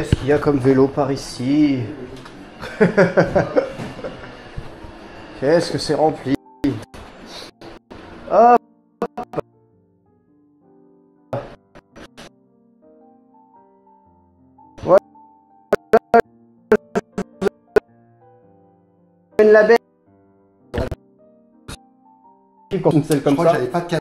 Qu'est-ce qu'il y a comme vélo par ici? Qu'est-ce que c'est rempli? Hop. Voilà. Une label. Une selle comme ça. J'avais pas de cadeau.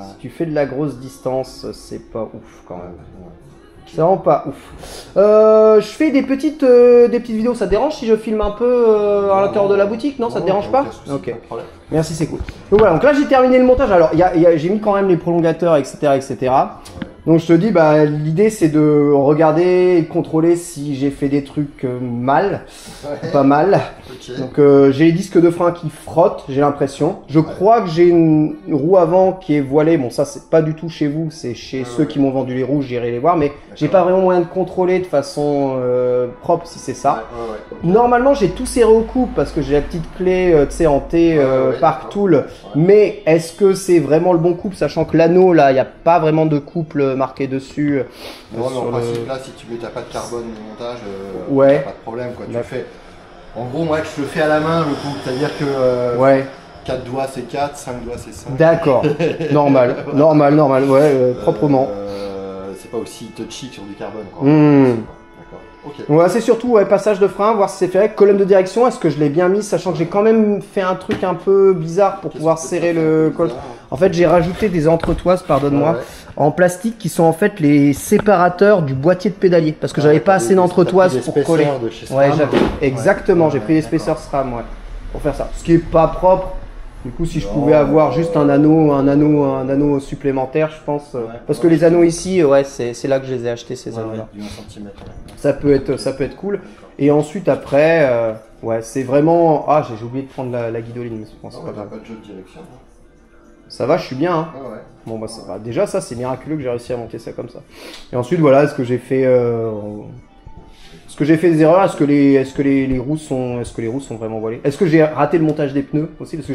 Si tu fais de la grosse distance, c'est pas ouf quand même. C'est vraiment pas ouf. Je fais des petites vidéos. Ça te dérange si je filme un peu à l'intérieur de la boutique? Non, ça te dérange pas? Ok. Merci, c'est cool. Donc voilà, donc là j'ai terminé le montage. Alors j'ai mis quand même les prolongateurs, etc., etc. Donc je te dis, bah l'idée c'est de regarder et de contrôler si j'ai fait des trucs mal, pas mal. Okay. Donc j'ai les disques de frein qui frottent, j'ai l'impression. Je crois que j'ai une roue avant qui est voilée. Bon, ça c'est pas du tout chez vous, c'est chez ceux qui m'ont vendu les roues, j'irai les voir. Mais j'ai pas vraiment moyen de contrôler de façon propre si c'est ça. Normalement j'ai tout serré au couple parce que j'ai la petite clé tu sais en T Park Tool. Mais est-ce que c'est vraiment le bon couple, sachant que l'anneau là, il n'y a pas vraiment de couple marqué dessus. Non, mais en principe là, si tu mets t'as pas de carbone de montage, ouais. pas de problème quoi. Tu fais. En gros, moi je le fais à la main le couple, c'est-à-dire que ouais. 4 doigts c'est 4, 5 doigts c'est 5. D'accord, normal, ouais, proprement. C'est pas aussi touchy sur du carbone quoi. D'accord. Okay. Ouais, c'est surtout ouais, passage de frein, voir si c'est fait. Colonne de direction, est-ce que je l'ai bien mis, sachant que j'ai quand même fait un truc un peu bizarre pour pouvoir serrer le col. En fait, j'ai rajouté des entretoises, pardonne-moi, en plastique qui sont en fait les séparateurs du boîtier de pédalier, parce que j'avais pas assez d'entretoises pour coller. Ouais, exactement, j'ai pris l'épaisseur SRAM, ouais, pour faire ça. Ce qui est pas propre. Du coup, si je pouvais avoir juste un anneau supplémentaire, je pense, parce que les anneaux ici, ouais, c'est là que je les ai achetés ces anneaux-là. Ça peut être cool. Et ensuite après, ouais, c'est vraiment, ah, j'ai oublié de prendre la guidoline, mais je pense pas grave. Pas de jeu de direction. Ça va, je suis bien. Hein. Bon bah ça va. Déjà ça, c'est miraculeux que j'ai réussi à monter ça comme ça. Et ensuite voilà, est-ce que j'ai fait des erreurs? Est-ce que les roues sont vraiment voilées? Est-ce que j'ai raté le montage des pneus aussi? Parce que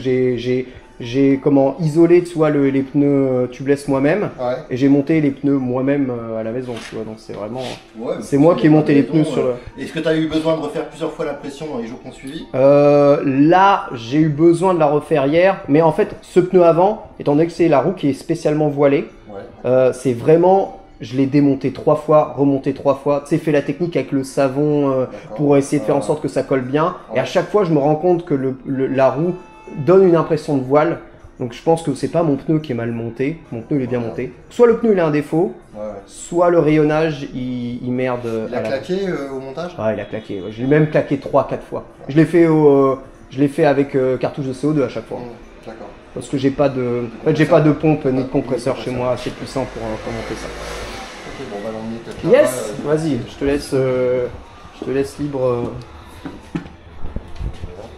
j'ai comment isolé, tu vois, les pneus tubeless moi-même, et j'ai monté les pneus moi-même à la maison, tu vois. Donc c'est vraiment, c'est moi qui ai monté les pneus sur le. Est-ce que tu as eu besoin de refaire plusieurs fois la pression dans les jours qu'on suivi? Là, j'ai eu besoin de la refaire hier, mais en fait, ce pneu avant, étant donné que c'est la roue qui est spécialement voilée, c'est vraiment. Je l'ai démonté 3 fois, remonté 3 fois. Tu sais, fait la technique avec le savon pour essayer de faire en sorte que ça colle bien. Et à chaque fois, je me rends compte que la roue donne une impression de voile. Donc je pense que c'est pas mon pneu qui est mal monté. Mon pneu il est bien monté. Soit le pneu il a un défaut, soit le rayonnage il merde. Il a claqué au montage? Ouais, il a claqué. Ouais. Je l'ai même claqué 3-4 fois. Je l'ai fait avec cartouche de CO2 à chaque fois. D'accord. Parce que j'ai pas de, en fait, j'ai pas de pompe ni de compresseur chez moi assez puissant pour monter ça. Ok, bon, on va l'emmener peut-être là. Yes, vas-y, je te laisse libre.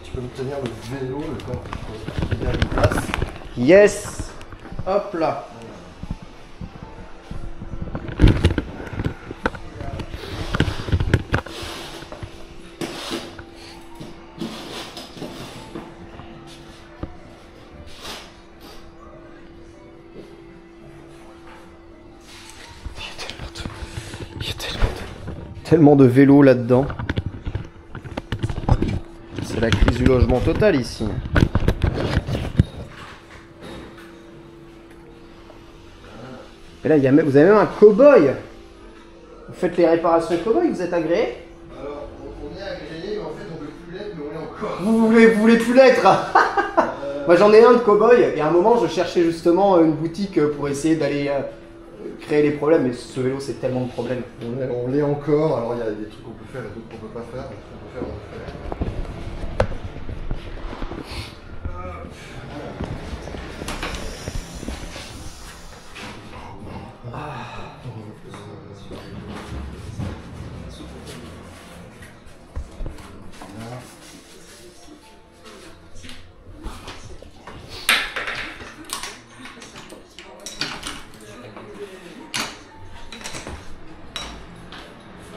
Tu peux me tenir le vélo le temps que je bien une place. Yes. Hop là. Tellement de vélos là-dedans. C'est la crise du logement total ici. Et là, vous avez même un cow-boy. Vous faites les réparations cow-boy, vous êtes agréé? Alors, on est agréé, mais en fait, on veut plus l'être, mais on est encore. Vous voulez plus l'être? Moi, j'en ai un de cow-boy, et à un moment, je cherchais justement une boutique pour essayer d'aller créer les problèmes, mais ce vélo, c'est tellement de problèmes. On l'est encore, alors il y a des trucs qu'on peut faire et d'autres qu'on peut pas faire. Ce qu'on peut faire, on le fait.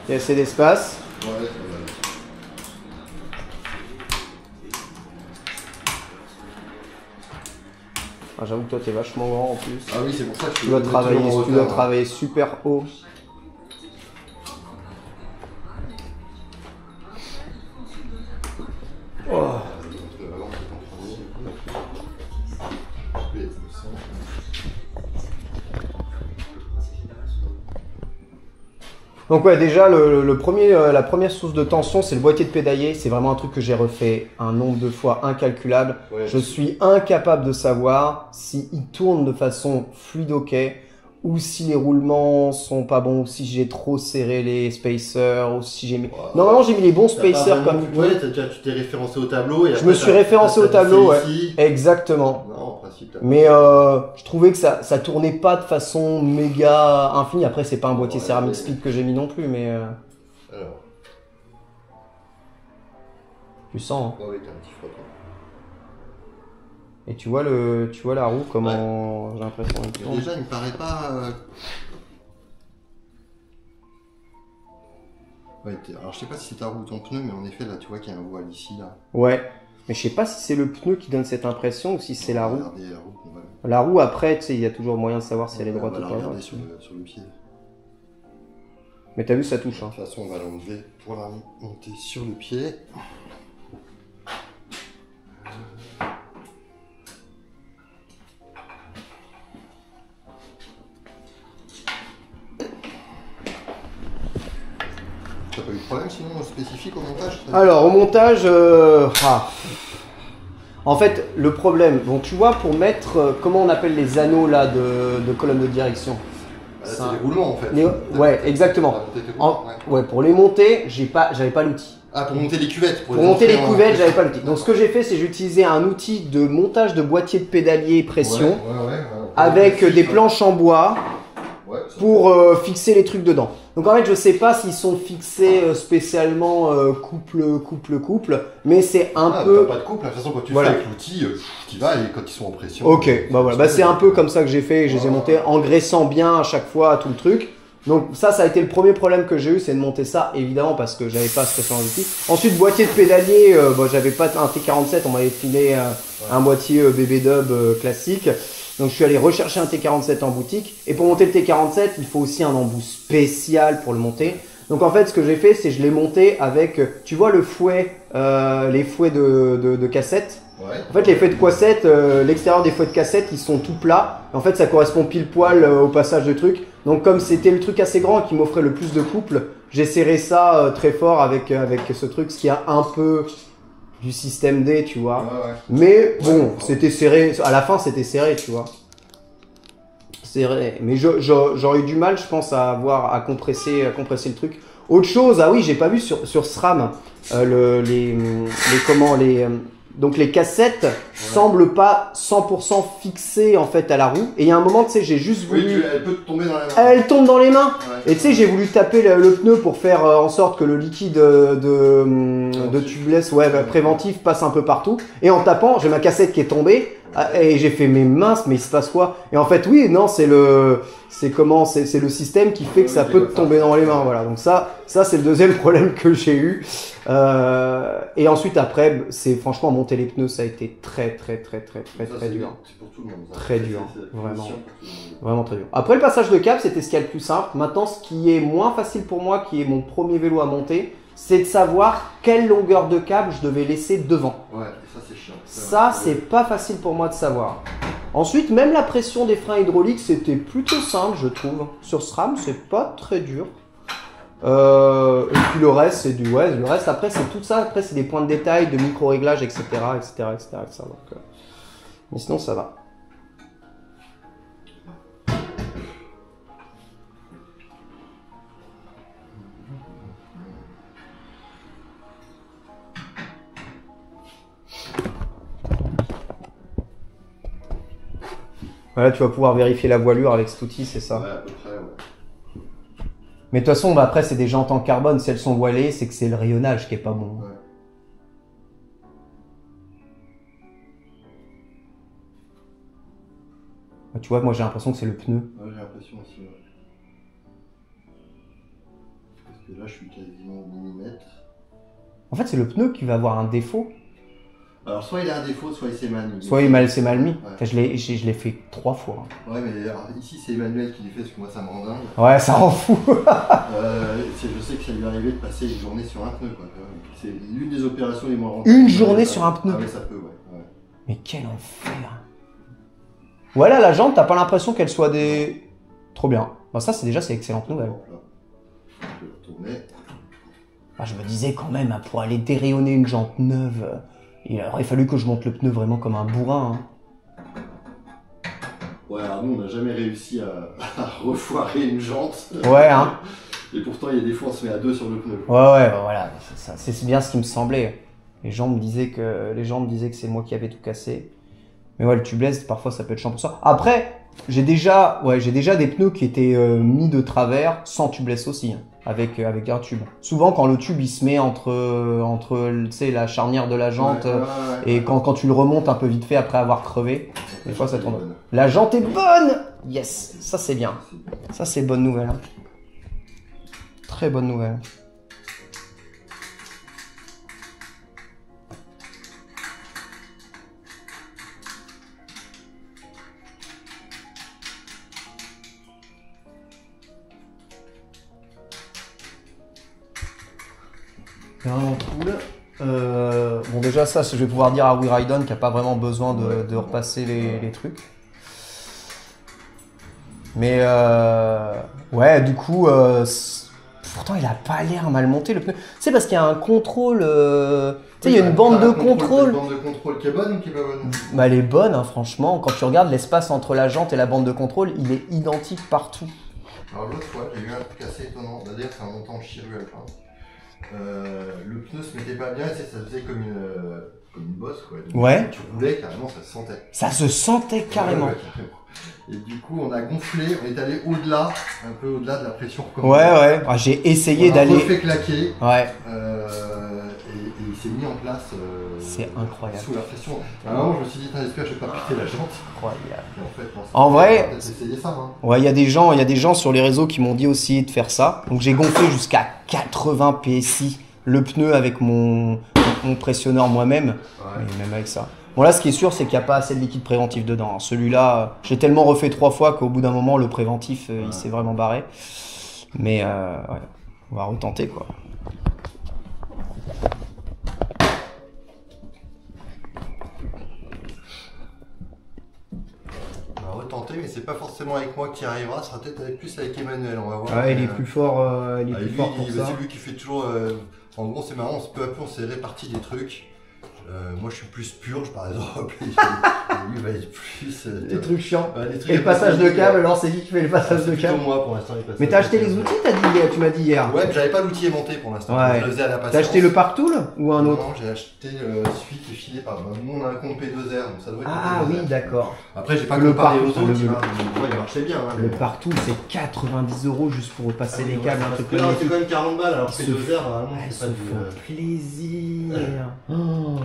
Il y a assez d'espace. Ouais, Ah, j'avoue que toi, t'es vachement grand en plus. Ah oui, c'est pour ça que tu dois travailler super haut. Oh. Donc ouais, déjà la première source de tension, c'est le boîtier de pédalier. C'est vraiment un truc que j'ai refait un nombre de fois incalculable. Ouais, je suis incapable de savoir s'il tourne de façon fluide ok, ou si les roulements sont pas bons, ou si j'ai trop serré les spacers, ou si j'ai mis... Normalement, j'ai mis les bons spacers comme... Ouais, tu t'es référencé au tableau. Et je me suis référencé au tableau, ouais. Exactement. Non, en principe, mais je trouvais que ça tournait pas de façon méga infinie. Après, c'est pas un boîtier céramique speed que j'ai mis non plus, mais... Alors... Tu sens, hein. Ouais, t'as un petit frottement. Et tu vois la roue, comment j'ai l'impression de tourner. Déjà, il me paraît pas... Ouais, alors je sais pas si c'est ta roue ou ton pneu, mais en effet, là, tu vois qu'il y a un voile ici, là. Ouais, mais je sais pas si c'est le pneu qui donne cette impression ou si c'est la roue. La roue, la roue, après, tu sais, il y a toujours moyen de savoir si elle est droite ou pas. On va regarder sur le pied. Mais t'as vu, ça touche. Hein. De toute façon, on va l'enlever pour la monter sur le pied. T'as pas eu de problème sinon spécifique au montage? Alors au montage, en fait le problème, bon tu vois pour mettre, comment on appelle les anneaux là de colonne de direction? C'est les roulements en fait. Ouais exactement. Ouais pour les monter, j'avais pas l'outil. Ah pour monter les cuvettes. Pour monter les cuvettes, j'avais pas l'outil. Donc ce que j'ai fait c'est j'ai utilisé un outil de montage de boîtier de pédalier pression avec des planches en bois. Pour fixer les trucs dedans. Donc en fait je sais pas s'ils sont fixés spécialement couple, mais c'est un peu... Pas de couple, de toute façon quand tu fais avec l'outil, tu vas et quand ils sont en pression... Ok, bah voilà, bah, c'est un peu comme ça que j'ai fait, je les ai montés en graissant bien à chaque fois tout le truc. Donc ça a été le premier problème que j'ai eu, c'est de monter ça évidemment parce que j'avais pas ce précédent outil. Ensuite boîtier de pédalier, j'avais pas un T47, on m'avait filé un boîtier BB Dub classique. Donc je suis allé rechercher un T47 en boutique. Et pour monter le T47, il faut aussi un embout spécial pour le monter. Donc en fait, ce que j'ai fait, c'est je l'ai monté avec, tu vois le fouet, les fouets de cassette. Ouais. En fait, les fouets de cassette, l'extérieur des fouets de cassette, ils sont tout plats. En fait, ça correspond pile poil au passage de truc. Donc comme c'était le truc assez grand qui m'offrait le plus de couple, j'ai serré ça très fort avec ce truc, ce qui a un peu... du système D, tu vois. Mais bon, c'était serré. À la fin, c'était serré, tu vois. Serré. Mais j'aurais eu du mal, je pense, à compresser le truc. Autre chose, ah oui, j'ai pas vu sur SRAM donc les cassettes semblent pas 100% fixées en fait à la roue. Et il y a un moment, tu sais, j'ai juste voulu... Oui, elle peut tomber dans les mains. Elle tombe dans les mains. Ouais. Et tu sais, j'ai voulu taper le pneu pour faire en sorte que le liquide de tubeless préventif passe un peu partout. Et en tapant, j'ai ma cassette qui est tombée. Et j'ai fait, mais mince, mais il se passe quoi? Et en fait, oui, non, c'est le système qui fait que ça peut te tomber dans les mains. Voilà. Donc ça c'est le deuxième problème que j'ai eu. Et ensuite, après, c'est franchement monter les pneus, ça a été très dur. C'est pour tout le monde. Très dur, vraiment très dur. Après le passage de cap, c'était ce qu'il y a le plus simple. Maintenant, ce qui est moins facile pour moi, qui est mon premier vélo à monter, c'est de savoir quelle longueur de câble je devais laisser devant. Ouais, ça c'est chiant. Ça, c'est pas facile pour moi de savoir. Ensuite, même la pression des freins hydrauliques, c'était plutôt simple, je trouve. Sur SRAM, c'est pas très dur. Et puis le reste, c'est du... Ouais, le reste, après, c'est tout ça. Après, c'est des points de détail, de micro-réglages, etc. Donc, mais sinon, ça va. Voilà, tu vas pouvoir vérifier la voilure avec cet outil, c'est ça? Ouais, à peu près, ouais. Mais de toute façon, après, c'est des jantes en carbone. Si elles sont voilées, c'est que c'est le rayonnage qui est pas bon. Ouais. Tu vois, moi, j'ai l'impression que c'est le pneu. Ouais, j'ai l'impression aussi, ouais. Parce que là, je suis quasiment au millimètre. En fait, c'est le pneu qui va avoir un défaut. Alors soit il a un défaut, soit il s'est mal mis. Soit il s'est mal mis. Ouais. Je l'ai fait 3 fois. Ouais, mais alors, ici c'est Emmanuel qui l'ai fait parce que moi ça me rend dingue. Ouais, ça rend fou. Je sais que ça lui est arrivé de passer une journée sur un pneu, quoi. C'est l'une des opérations les moins rentables. Une journée sur un pneu? Ah ouais, ça peut, ouais. Mais quel enfer. Voilà, la jante, t'as pas l'impression qu'elle soit des... Trop bien. Bah ça, c'est excellente nouvelle. Je vais retourner. Ah, je me disais quand même, pour aller dérayonner une jante neuve, il aurait fallu que je monte le pneu vraiment comme un bourrin. Hein. Ouais, alors nous, on n'a jamais réussi à refoirer une jante. Ouais, hein. Et pourtant, il y a des fois, on se met à 2 sur le pneu. Ouais, voilà. C'est bien ce qui me semblait. Les gens me disaient que c'est moi qui avais tout cassé. Mais ouais, le tubeless, parfois, ça peut être chiant pour ça. Après, j'ai déjà des pneus qui étaient mis de travers sans tubeless aussi, hein, avec un tube. Souvent, quand le tube il se met entre tu sais, la charnière de la jante et quand tu le remontes un peu vite fait après avoir crevé, des fois ça tourne. La jante est bonne. Yes, ça c'est bien. Ça c'est bonne nouvelle. Hein. Très bonne nouvelle. Vraiment cool. Bon déjà ça, je vais pouvoir dire à WeRide On qu'il n'y a pas vraiment besoin de repasser les trucs. Mais ouais, du coup, pourtant il a pas l'air mal monté le pneu. C'est parce qu'il y a un contrôle, tu sais, il y a une bande de contrôle. Une bande de contrôle qui est bonne ou qui est pas bonne? Bah elle est bonne, hein, franchement. Quand tu regardes l'espace entre la jante et la bande de contrôle, il est identique partout. Alors l'autre fois, j'ai eu un truc assez étonnant. D'ailleurs, c'est un montant chirurgical. Le pneu se mettait pas bien et ça faisait comme une bosse, quoi. Donc, ouais. Tu roulais carrément, ça se sentait. Ça se sentait carrément. Ouais, carrément. Et du coup, on a gonflé, on est allé au-delà, un peu au-delà de la pression recommandée. Ouais. Ah, j'ai essayé d'aller. On a refait claquer. Ouais. Et il s'est mis en place. C'est incroyable. Sous la pression. À un moment, je me suis dit, j'espère que je vais pas piquer la jante. Incroyable. Et en fait, non, en vrai, essayer ça, hein. Ouais, il y a des gens sur les réseaux qui m'ont dit aussi de faire ça. Donc j'ai gonflé jusqu'à 80 PSI le pneu avec mon pressionneur moi-même. Ouais. Et même avec ça. Bon là, ce qui est sûr, c'est qu'il n'y a pas assez de liquide préventif dedans. Celui-là, j'ai tellement refait 3 fois qu'au bout d'un moment, le préventif, il s'est vraiment barré. Mais ouais, on va retenter quoi. Retenter, mais c'est pas forcément avec moi qui arrivera, ce sera peut-être plus avec Emmanuel, on va voir. Ouais, il est plus fort, fort pour ça. C'est lui qui fait toujours. En gros, c'est marrant, peu à peu on s'est réparti des trucs. Moi je suis plus purge par exemple, et lui va être plus. Des trucs chiants. Et le passage de câble, alors c'est qui fait le passage de câble? C'est moi pour l'instant. Mais t'as acheté les outils, tu m'as dit hier. Ouais, mais j'avais pas l'outil aimonté pour l'instant. Ouais. Je le faisais à la patience. T'as acheté le Partool ou un autre? Non, j'ai acheté celui qui est filé par. Nous on a un compte P2R, donc ça doit être. Ah oui, d'accord. Après, j'ai pas comparé aux autres, il marchait bien. Hein, le Partool, c'est 90 € juste pour repasser les câbles. C'est quand même 40 balles, alors P2R, vraiment, c'est pas du plaisir. Alors.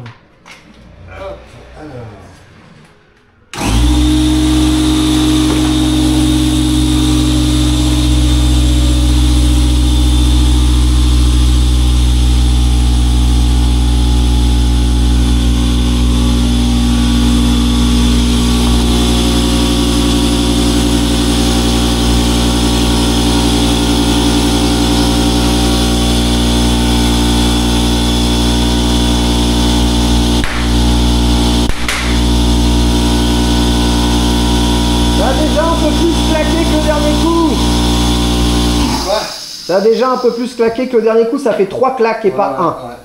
Ça a déjà un peu plus claqué que le dernier coup, ça fait 3 claques et pas 1. Ouais.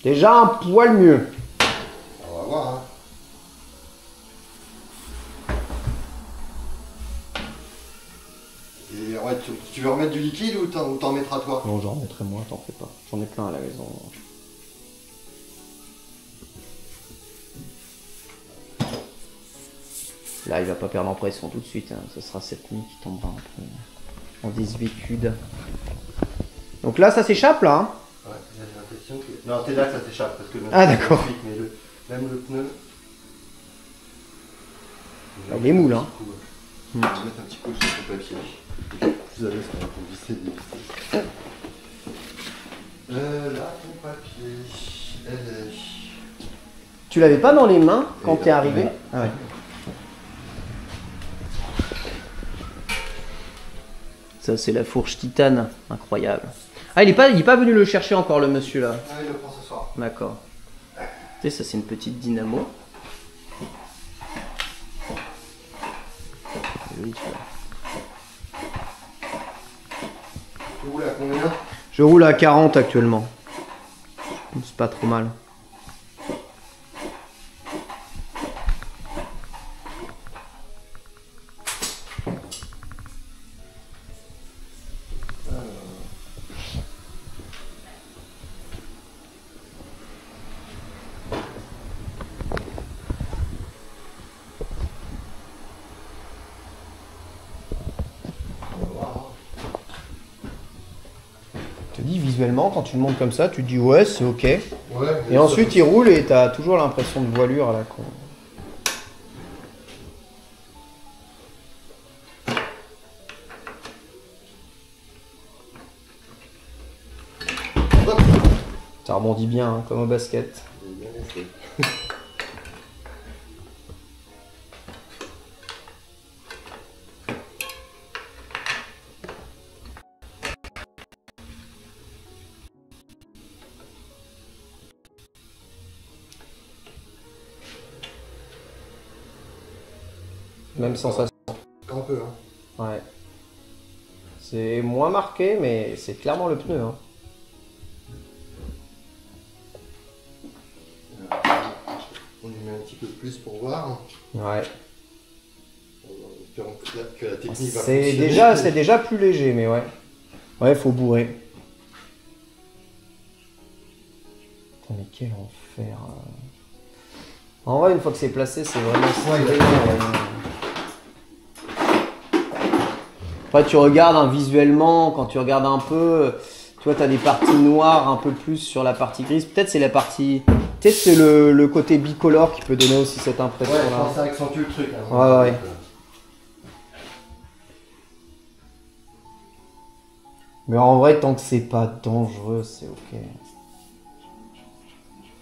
Déjà un poil mieux. On va voir. Hein. Et ouais, tu veux remettre du liquide ou t'en mettras toi? Non, j'en mettrai moi, t'en fais pas. J'en ai plein à la maison. Là, il va pas perdre en pression tout de suite. Hein. Ce sera cette nuit qui tombera un peu en 18 cudes. Donc là, ça s'échappe là. Hein. Ouais, j'ai l'impression que. Non, t'es là que ça s'échappe parce que. Ah d'accord. Mais même le pneu. Il est moule, hein. On va mettre un petit coup sur ton papier. Vous avez ça pour visser. Là, ton papier. Elle est. Tu l'avais pas dans les mains quand t'es arrivé? Ouais. Ah ouais. Ça, c'est la fourche titane. Incroyable. Ah, il est pas venu le chercher encore, le monsieur, là. Ah, il le prend ce soir. D'accord. Tu sais, ça, c'est une petite dynamo. Joli, tu vois. Tu roules à combien? Je roule à 40 actuellement. C'est pas trop mal. Je te dis visuellement, quand tu le montes comme ça, tu te dis ouais, c'est ok. Ouais, Et ensuite, il roule et t'as toujours l'impression de voilure à la con. Ça rebondit bien, hein, comme au basket. Même sensation. Un peu, hein. Ouais. C'est moins marqué, mais c'est clairement le pneu. Hein. On y met un petit peu plus pour voir. Ouais. Espérons que la technique va C'est fonctionner. déjà plus léger, mais ouais. Ouais, faut bourrer. Putain, mais quel enfer. En vrai, une fois que c'est placé, c'est vraiment stylé. Après, tu regardes hein, visuellement, quand tu regardes un peu, tu vois, tu as des parties noires un peu plus sur la partie grise. Peut-être c'est la partie. Peut-être c'est le côté bicolore qui peut donner aussi cette Ouais, impression-là. je pense que ça accentue le truc. Hein. Ouais. Mais en vrai, tant que c'est pas dangereux, c'est ok.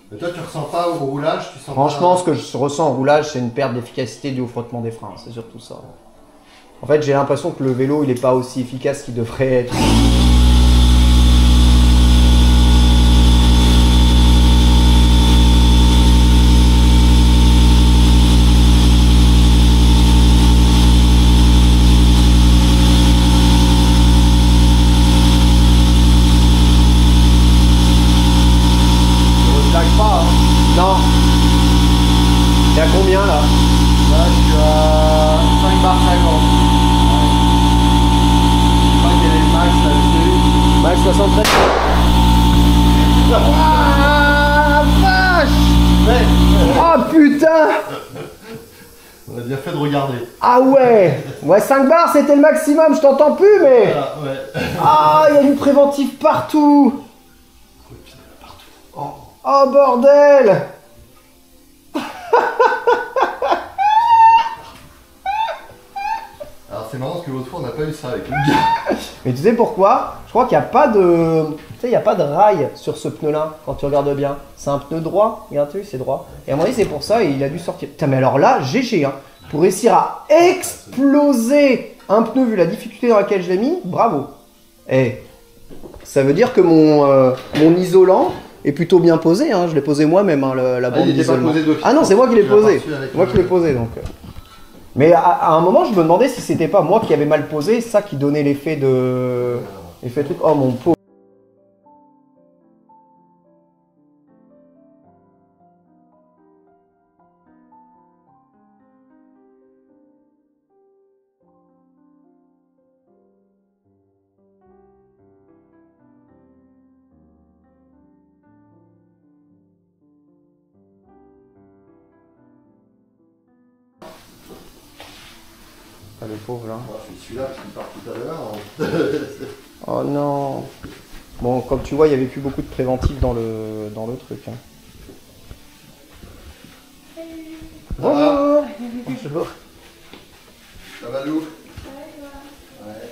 Mais toi, tu ressens pas au roulage, tu sens Franchement, pas... ce que je ressens en roulage, c'est une perte d'efficacité due au frottement des freins. C'est surtout ça. En fait, j'ai l'impression que le vélo, il n'est pas aussi efficace qu'il devrait être. Non. T'es à combien là? Là, je suis à 5 bar 50. Je crois qu'il y avait le max là-dessus. Max 73. Ah vache! Oh putain! On a bien fait de regarder. Ah ouais! Ouais, 5 bars c'était le maximum, je t'entends plus mais. Ah, ouais. Ah, il y a du préventif partout! Oh bordel! Alors c'est marrant parce que l'autre fois on n'a pas eu ça avec le gars. Mais tu sais pourquoi? Je crois qu'il n'y a pas de. Tu sais, il n'y a pas de rail sur ce pneu-là, quand tu regardes bien. C'est un pneu droit, regarde, tu c'est droit. Et à mon avis, c'est pour ça, et il a dû sortir. Putain, mais alors là, GG, hein. Pour réussir à exploser un pneu vu la difficulté dans laquelle je l'ai mis, bravo. Eh, ça veut dire que mon isolant est plutôt bien posé, hein. Je l'ai posé moi-même, hein, la bande il était pas d'isolement. posé d'office. Ah non, c'est moi qui l'ai Tu l'as posé. pas reçu avec Moi le- qui l'ai posé, donc. Mais à un moment, je me demandais si c'était pas moi qui avais mal posé, ça qui donnait l'effet de. L'effet truc. Oh mon pauvre. Ah, le pauvre là. Moi, je suis celui-là qui part tout à l'heure. Oh non. Bon, comme tu vois, il n'y avait plus beaucoup de préventif dans le truc. Hein. Bonjour. Bonjour. Ça va, Lou? Ouais.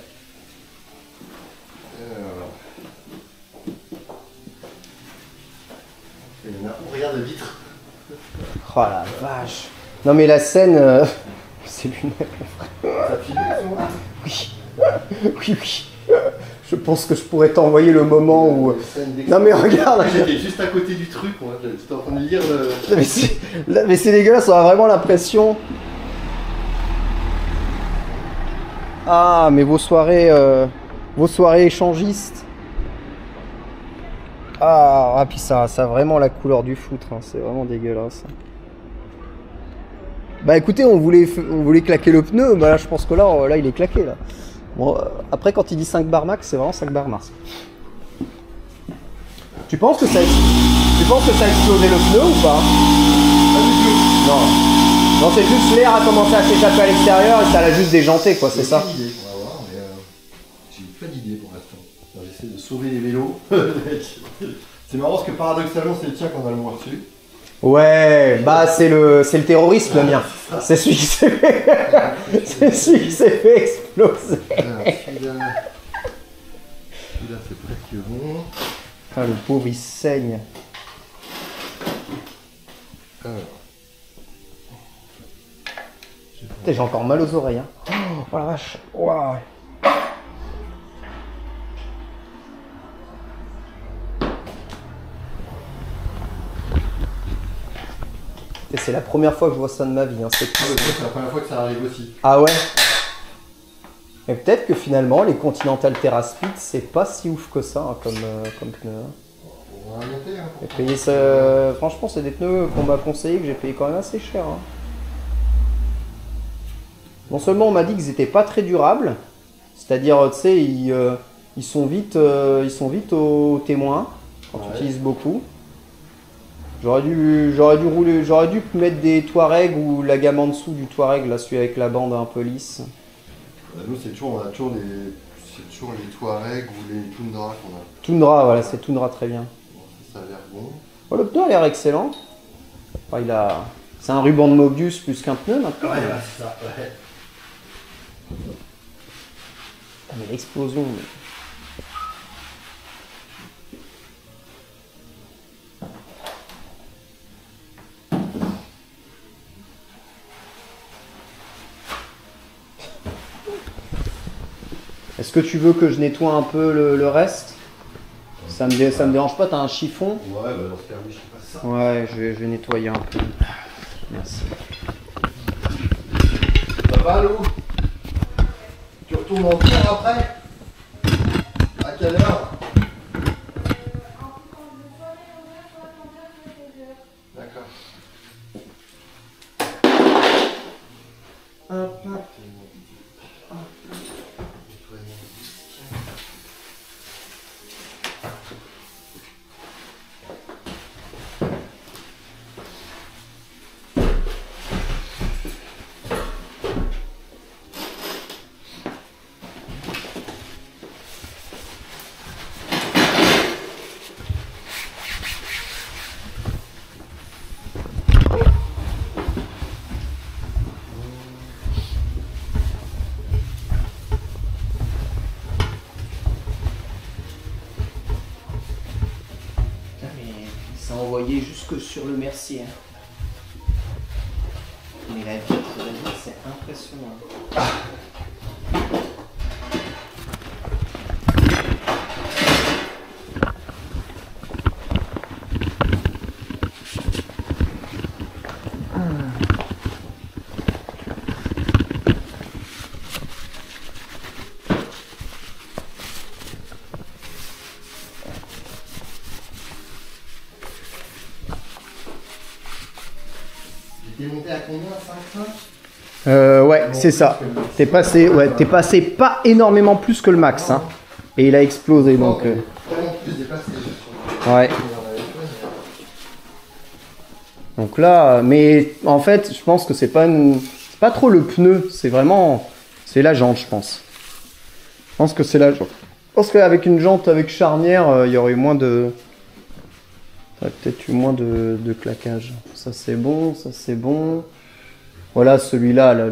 On regarde la vitre. Oh la vache. Non mais la scène... C'est lunaire. Ça filme, Oui. Oui, oui. Je pense que je pourrais t'envoyer le moment où... Non mais regarde. J'étais juste à côté du truc, moi. J'étais en train de lire le... Mais c'est dégueulasse, on a vraiment l'impression... Ah, mais vos soirées échangistes. Ah, puis ça a vraiment la couleur du foutre, hein. C'est vraiment dégueulasse. Bah écoutez, on voulait claquer le pneu, bah là je pense que là il est claqué là. Bon, après quand il dit 5 bar max, c'est vraiment 5 bar max. Tu penses que ça a explosé le pneu ou pas? Pas du tout. Non. Non, c'est juste l'air a commencé à s'échapper à l'extérieur et ça l'a juste déjanté quoi, c'est ça? J'ai une idée, on va voir, mais j'ai pas d'idée pour l'instant. J'essaie de sauver les vélos. C'est marrant parce que paradoxalement c'est le tien qu'on a le moins reçu. Ouais, bah c'est le terroriste le mien. C'est celui qui s'est fait... c'est celui qui s'est fait exploser. Celui-là c'est presque bon. Ah, le pauvre il saigne. Alors. Putain, j'ai encore mal aux oreilles. Hein. Oh la vache. Wow. C'est la première fois que je vois ça de ma vie. Hein. C'est la première fois que ça arrive aussi. Ah ouais. Et peut-être que finalement les Continental TerraSpeed c'est pas si ouf que ça hein, comme pneu. Hein. On va remonter. Hein, j'ai payé ça... Franchement c'est des pneus qu'on m'a conseillé que j'ai payé quand même assez cher. Hein. Non seulement on m'a dit qu'ils étaient pas très durables, c'est-à-dire tu sais ils sont vite au témoin quand tu utilises beaucoup. J'aurais dû mettre des Touareg ou la gamme en dessous du Touareg, là, celui avec la bande un peu lisse. Nous, on a toujours les Touareg ou les Tundra qu'on a. Tundra, voilà, c'est Tundra très bien. Bon, ça a l'air bon. Oh, le pneu a l'air excellent. Enfin, c'est un ruban de Mobius plus qu'un pneu maintenant. Ouais, c'est ça, ouais. Ah, mais l'explosion. Est-ce que tu veux que je nettoie un peu le reste? Ça me dérange pas, t'as un chiffon? Ouais, bah dans ce cas, oui, je passe ça. Ouais, je vais nettoyer un peu. Merci. Ça va, Lou? Tu retournes en cours après? À quelle heure? D'accord. Ça a envoyé jusque sur le Mercier. Mais la vitre, c'est impressionnant. T'es monté à combien? 5? Ouais, c'est ça. T'es passé pas énormément plus que le max. Hein. Et il a explosé donc. Tellement plus dépassé. Ouais. Donc là, mais en fait, je pense que c'est pas trop le pneu, c'est vraiment, c'est la jante, je pense. Je pense que c'est la jante. Je pense qu'avec une jante avec charnière, il y aurait eu moins de, ça aurait peut-être eu moins de claquage. Ça c'est bon, ça c'est bon. Voilà celui-là, là,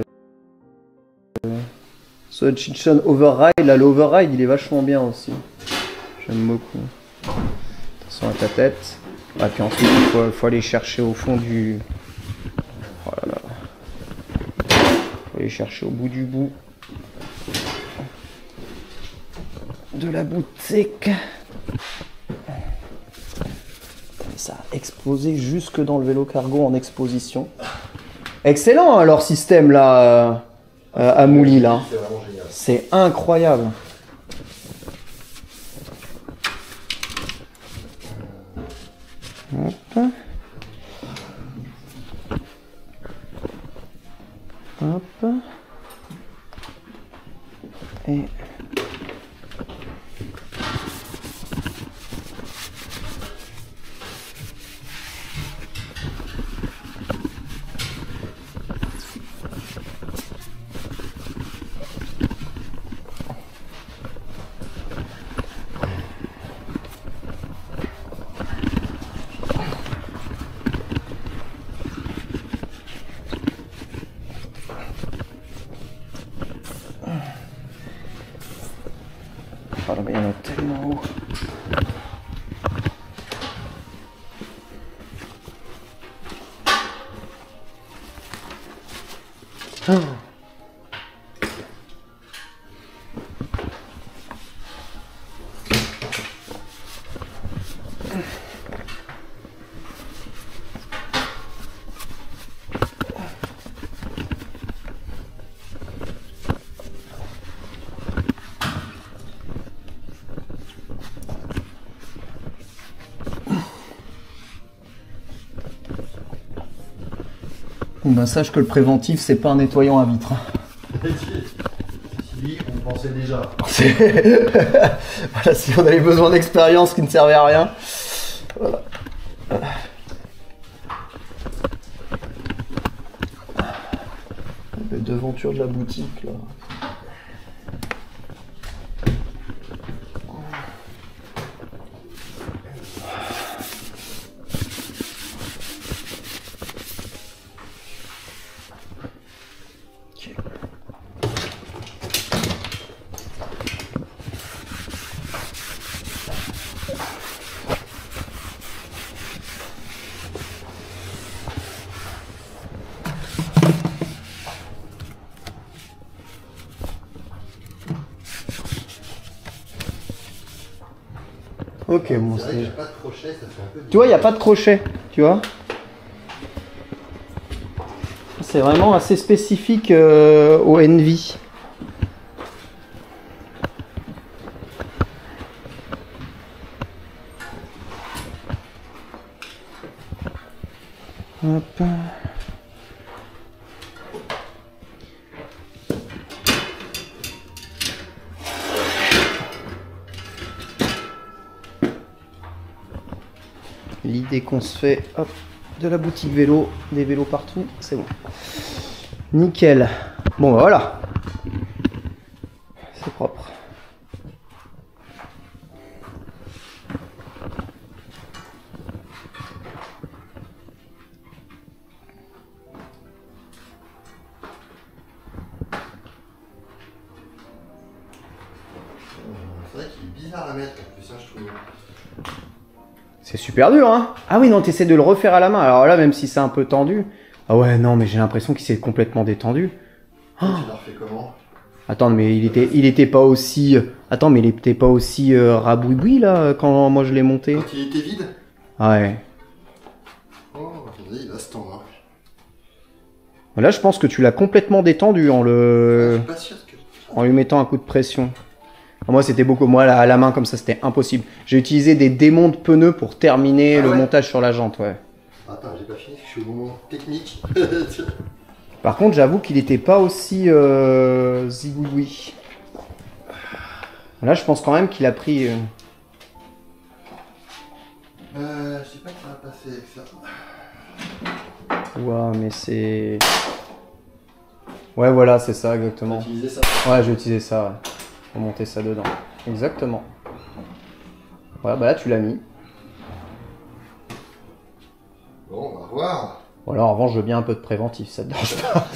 ce Hutchinson Override, là, l'Override, il est vachement bien aussi. J'aime beaucoup. Attention à ta tête. Ah, puis ensuite, il faut aller chercher au fond du... Oh là là. Faut aller chercher au bout du bout. De la boutique. Ça a explosé jusque dans le vélo cargo en exposition. Excellent hein, leur système là à Mouli là. C'est vraiment génial. C'est incroyable. Hop. Hop. Et... Oh là, mais il y en a tellement haut. Oh. Bon ben sache que le préventif c'est pas un nettoyant à vitre. Si on pensait déjà. Voilà, si on avait besoin d'expérience qui ne servait à rien. Voilà. Les devantures de la boutique là. Ok, bon, c'est vrai qu'il n'y a pas de crochet, ça fait un peu... Tu vois, il n'y a pas de crochet, tu vois. C'est vraiment assez spécifique au Envy. Hop. L'idée qu'on se fait, hop, de la boutique vélo, des vélos partout, c'est bon. Nickel. Bon bah voilà. C'est propre. C'est vrai qu'il est bizarre à mettre en plus, hein, je trouve. C'est super dur, hein. Ah oui, non, t'essaies de le refaire à la main. Alors là, même si c'est un peu tendu. Ah ouais, non, mais j'ai l'impression qu'il s'est complètement détendu. Tu l'as refait comment? Attends, mais il était pas aussi... Attends, mais il était pas aussi rabouiboui, là, quand moi je l'ai monté. Quand il était vide? Ouais. Oh, attendez, il va se tendre. Là, je pense que tu l'as complètement détendu en Je suis pas sûr que... en lui mettant un coup de pression. Moi, c'était beaucoup... Moi, à la main, comme ça, c'était impossible. J'ai utilisé des démonts de pneus pour terminer le montage sur la jante, ouais. Attends, j'ai pas fini, je suis au moment technique. Par contre, j'avoue qu'il était pas aussi zigouigoui. Là, je pense quand même qu'il a pris... Je sais pas qui va passer avec ça. Ouais, mais c'est... Ouais, voilà, c'est ça, exactement. Tu as utilisé ça? Ouais, j'ai utilisé ça, ouais. Pour monter ça dedans. Exactement. Voilà, bah là, tu l'as mis. Bon, on va voir. Bon, alors, en revanche, je veux bien un peu de préventif, ça te dérange pas.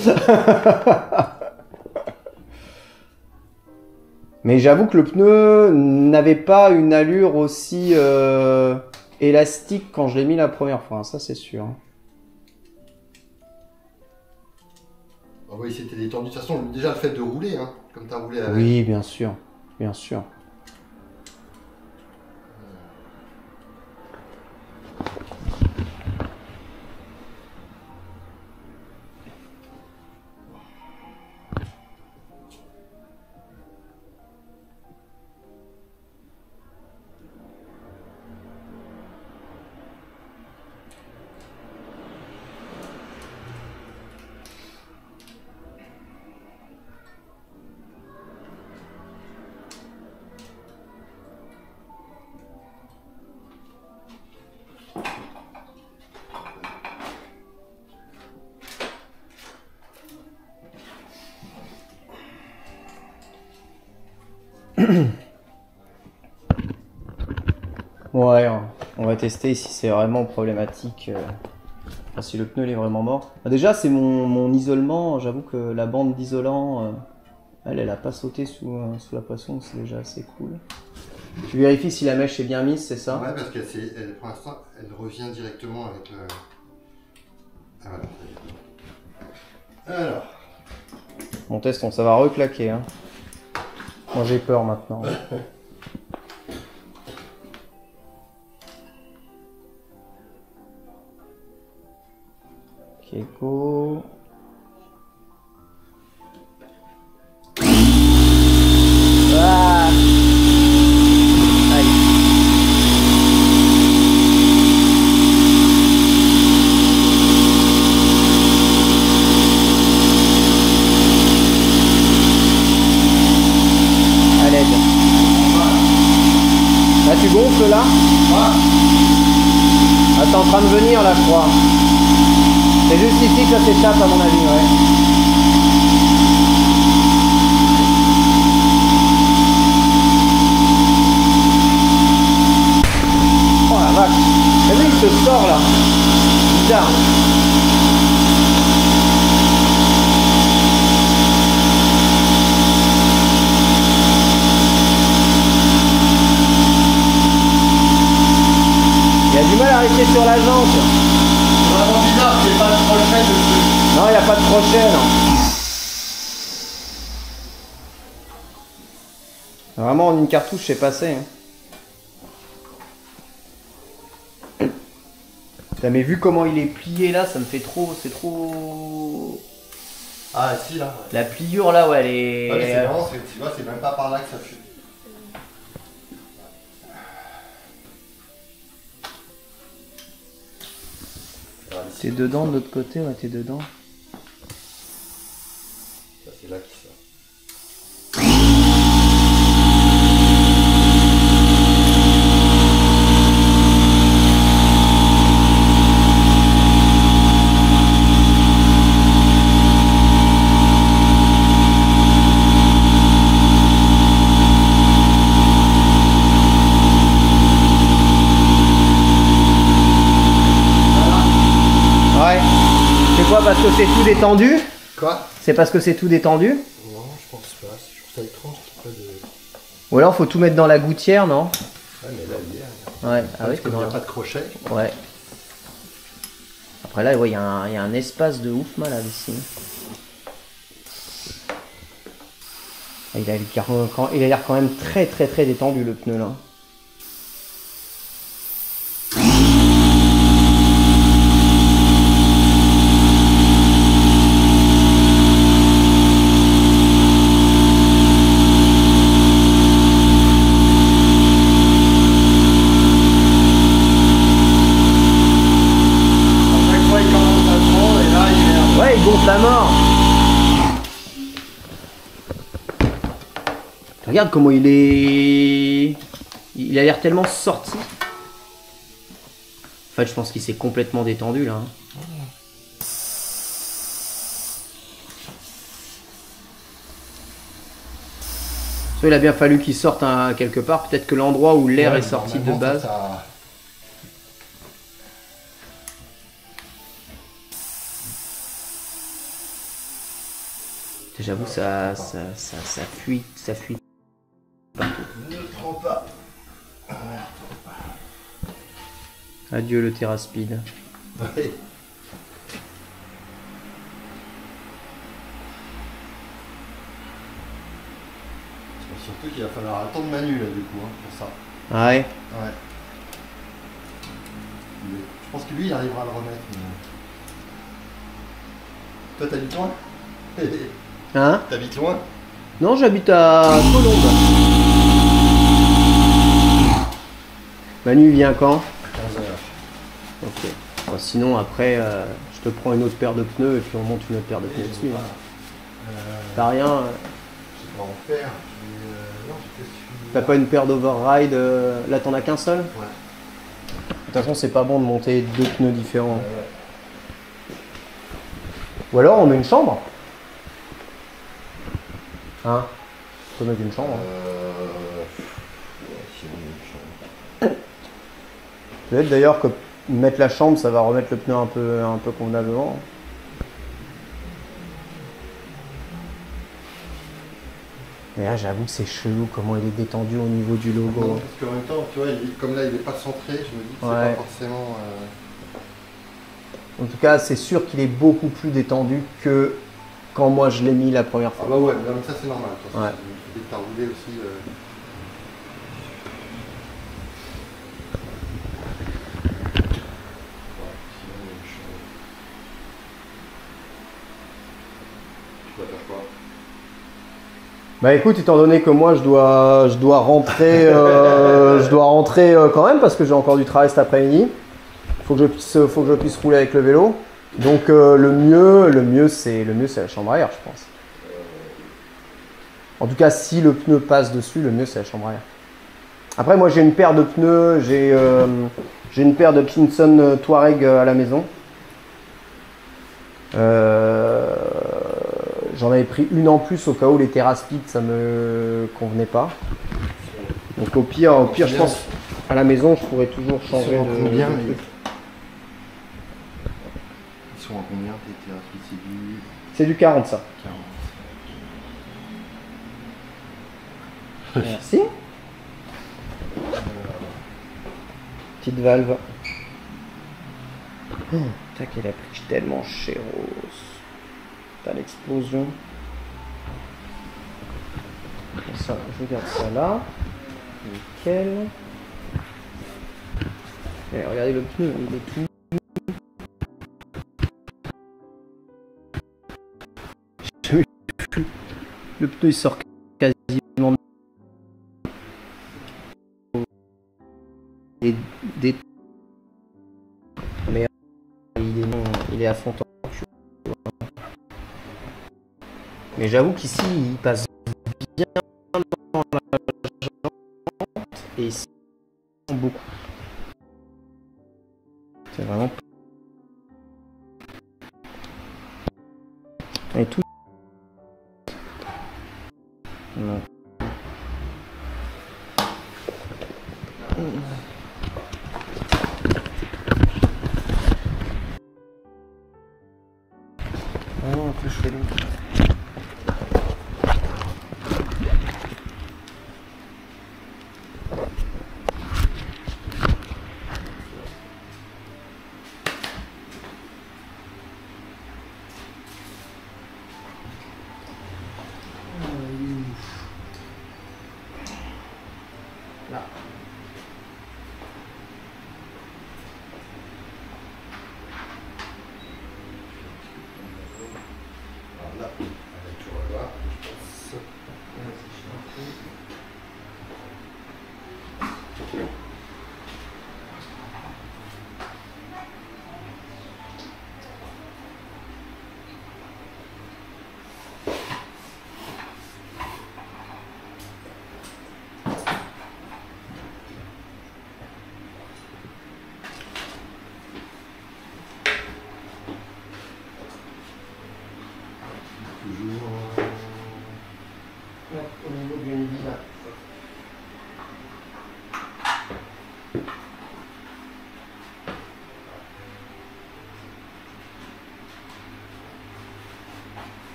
Mais j'avoue que le pneu n'avait pas une allure aussi élastique quand je l'ai mis la première fois, hein, ça c'est sûr. Ah oui, c'était détendu. De toute façon, déjà le fait de rouler, hein, comme tu as roulé avec. Oui, bien sûr, bien sûr. Ouais, on va tester si c'est vraiment problématique. Enfin, si le pneu il est vraiment mort. Bah, déjà, c'est mon isolement. J'avoue que la bande d'isolant, elle a pas sauté sous la poisson. C'est déjà assez cool. Tu vérifies si la mèche est bien mise, c'est ça? Ouais, parce que pour l'instant, elle revient directement avec le. Ah, voilà. Alors. Mon test, ça va reclaquer. Hein. Moi, j'ai peur maintenant. Ok, go. Ah. Allez. À l'aide. Là, tu gonfles là? Ah, T'es en train de venir là, je crois. C'est juste ici que ça s'échappe à mon avis, ouais. Oh la vache. T'as vu, il se sort là. Bizarre. Il a du mal à rester sur la jante. c'est vraiment bizarre, c'est pas le crochet dessus. Non, il n'y a pas de crochet, non. Vraiment, en une cartouche, c'est passé. Hein. Putain, mais vu comment il est plié là, ça me fait trop. C'est trop. Ah, si, là. Ouais. La pliure là, ouais, elle est. Ouais, c'est vraiment, tu vois, c'est même pas par là que ça fuit. T'es dedans de l'autre côté, ouais, t'es dedans. Ça, c'est là qui sort. Ouais. C'est quoi, parce que c'est tout détendu? Quoi? C'est parce que c'est tout détendu? Non, je pense pas. Je trouve ça étrange qu'il n'y ait pas de. Ou alors faut tout mettre dans la gouttière, non? Ouais, mais là, il y a. Ouais, ah oui, Parce qu'il n'y a pas de crochet. Ouais. Après là, ouais, il y a un espace de ouf malade ici. Il a l'air quand même très détendu le pneu là. Chaque fois, il commence à prendre et là, il est. Ouais, il gonfle à mort. Regarde comment il est... Il a l'air tellement sorti. En fait, je pense qu'il s'est complètement détendu là. Il a bien fallu qu'il sorte quelque part. Peut-être que l'endroit où l'air est sorti de base. J'avoue, ça fuit. Ça fuit. Ne prends pas. Adieu le TerraSpeed. Ouais. Surtout qu'il va falloir attendre Manu là du coup, hein, pour ça. Ah ouais. Ouais. Je pense que lui il arrivera à le remettre. Mais... Toi t'habites loin? Hein? T'habites loin? Non, j'habite à Colombes. Manu vient quand? À 15h. Ok. Bon, sinon après, je te prends une autre paire de pneus et puis on monte une autre paire de pneus dessus. Voilà. T'as rien? Je sais pas en faire. Non, j'ai fait celui-là. T'as pas une paire d'override? Là t'en as qu'un seul? Ouais. De toute façon, c'est pas bon de monter deux pneus différents. Ouais. Ou alors on met une chambre. Hein? On peut mettre une chambre. Ouais, si on met une chambre. Peut-être d'ailleurs que mettre la chambre, ça va remettre le pneu un peu convenablement. Mais là, j'avoue que c'est chelou comment il est détendu au niveau du logo. Non, parce qu'en même temps, tu vois, comme là il est pas centré, je me dis que c'est Ouais. pas forcément. En tout cas, c'est sûr qu'il est beaucoup plus détendu que quand moi je l'ai mis la première Ah fois. bah ouais, mais ça c'est normal. Toi, Ouais. dès que t'as roulé aussi. Tu vas faire quoi? Bah écoute, étant donné que moi je dois rentrer, quand même parce que j'ai encore du travail cet après-midi. Faut que je puisse rouler avec le vélo. Donc le mieux c'est la chambre à air, je pense. En tout cas, si le pneu passe dessus, le mieux c'est la chambre à air. Après, moi j'ai une paire de pneus, j'ai une paire de Pinson Touareg à la maison. J'en avais pris une en plus au cas où les TerraSpeed ça me convenait pas. Donc au pire, je pense à la maison je pourrais toujours changer Ils sont en combien, de les- truc. Ils sont à combien tes TerraSpeed? C'est du C'est du 40 ça. 40. Merci. Petite valve. Oh, tac, il a pris tellement chéros. T'as l'explosion. Ça, je garde ça là. Nickel. Et regardez le pneu, il est tout. Le pneu il sort quasiment des... Mais il est à fond tordu. Mais j'avoue qu'ici il passe bien dans la jante et ici beaucoup. C'est vraiment... Et tout. Non. Ah non, en plus je fais l'autre. Là. Alors là.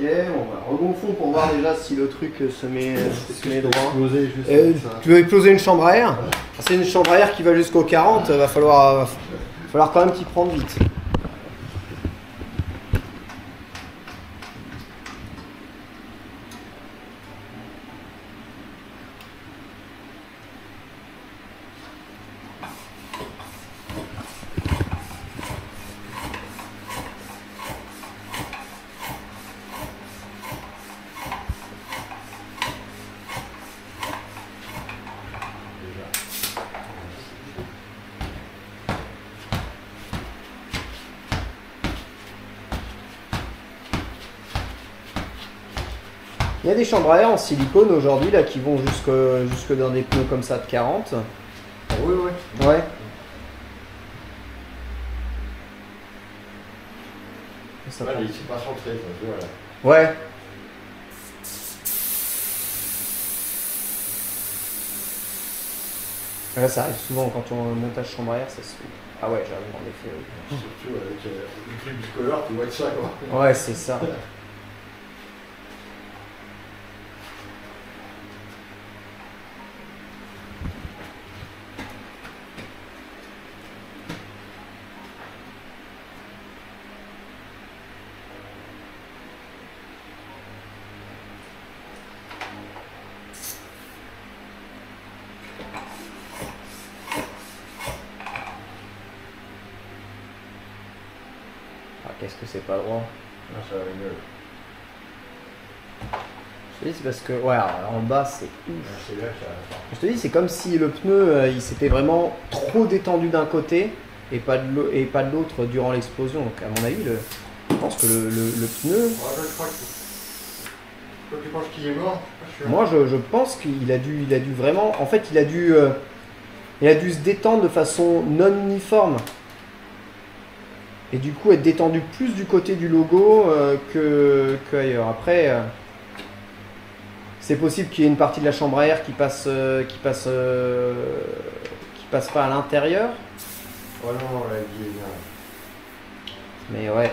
on va regonflons pour voir déjà si le truc se met droit. Exploser juste ça. Tu veux exploser une chambre à air? C'est une chambre à air qui va jusqu'au 40, va falloir quand même t'y prendre vite. Il y a des chambres à air en silicone aujourd'hui là qui vont jusque dans des pneus comme ça de 40. Ah oui, oui. Ouais. Ça il est pas centré, ça, voilà. Ouais. Là, ça arrive souvent quand on montage chambre à air, ça se fait. Ah ouais, j'avoue, en effet. Oui. Surtout avec le truc bicolore, tu vois que ça, quoi. Ouais, c'est ça. Qu'est-ce que c'est pas droit? Non, ça va mieux. Je te dis, c'est parce que, ouais, alors, en bas, c'est ouf. C'est là que ça... Je te dis, c'est comme si le pneu, il s'était vraiment trop détendu d'un côté et pas de l'autre durant l'explosion. Donc, à mon avis, je pense que le pneu... Ouais, je crois que... Toi, tu penses qu'il est mort? Moi, je pense qu'il a dû vraiment... En fait, il a dû se détendre de façon non uniforme. Et du coup, être détendu plus du côté du logo qu'ailleurs. Après, c'est possible qu'il y ait une partie de la chambre à air qui passe pas à l'intérieur. Oh non, la vie est bien. Mais ouais.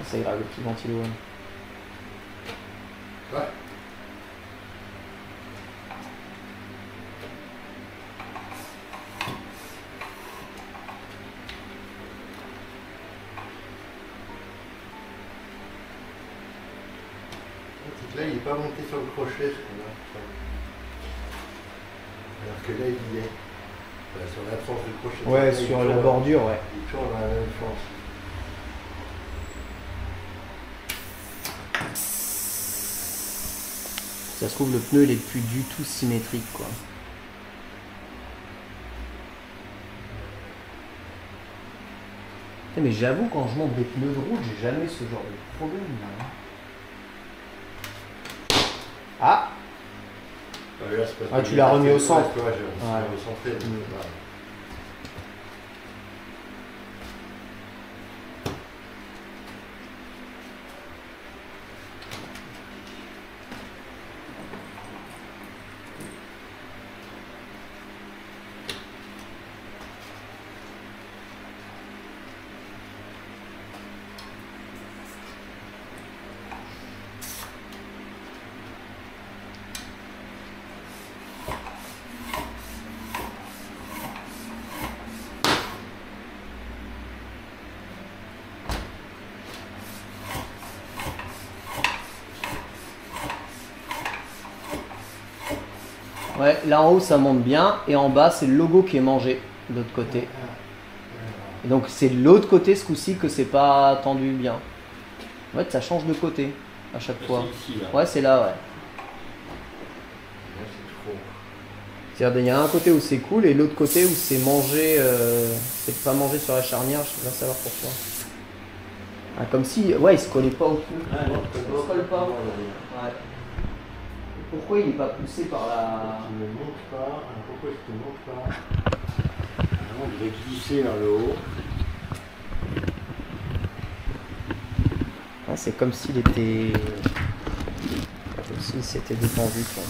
Ça ira le petit ventilo. Ouais. Là, il n'est pas monté sur le crochet, ce qu'on a. Alors que là, il y est. Sur la tranche du crochet. Ouais, là, sur la bordure, ouais. Il tourne à la même chose. Ça se trouve, le pneu, il est plus du tout symétrique, quoi. Mais j'avoue, quand je monte des pneus de route, j'ai jamais ce genre de problème, là. Ah! Là, tu l'as remis au centre. Ouais, je l'ai recentré. Ouais, là en haut ça monte bien et en bas c'est le logo qui est mangé de l'autre côté. Et donc c'est de l'autre côté ce coup-ci que c'est pas tendu bien. En fait ça change de côté à chaque fois. Ici, là. Ouais, c'est là, ouais. Là, c'est trop. C'est-à-dire il y a un côté où c'est cool et l'autre côté où c'est mangé, c'est pas mangé sur la charnière, je veux bien savoir pourquoi. Ah, comme si, ouais, il se collait pas au truc. Ah, non, Il se colle pas. Ouais. Pourquoi il n'est pas poussé par la... Il ne monte pas. Pourquoi il ne monte pas? Vraiment, il est glissé vers le haut. Ah, c'est comme s'il était... Comme s'il s'était détendu, quoi.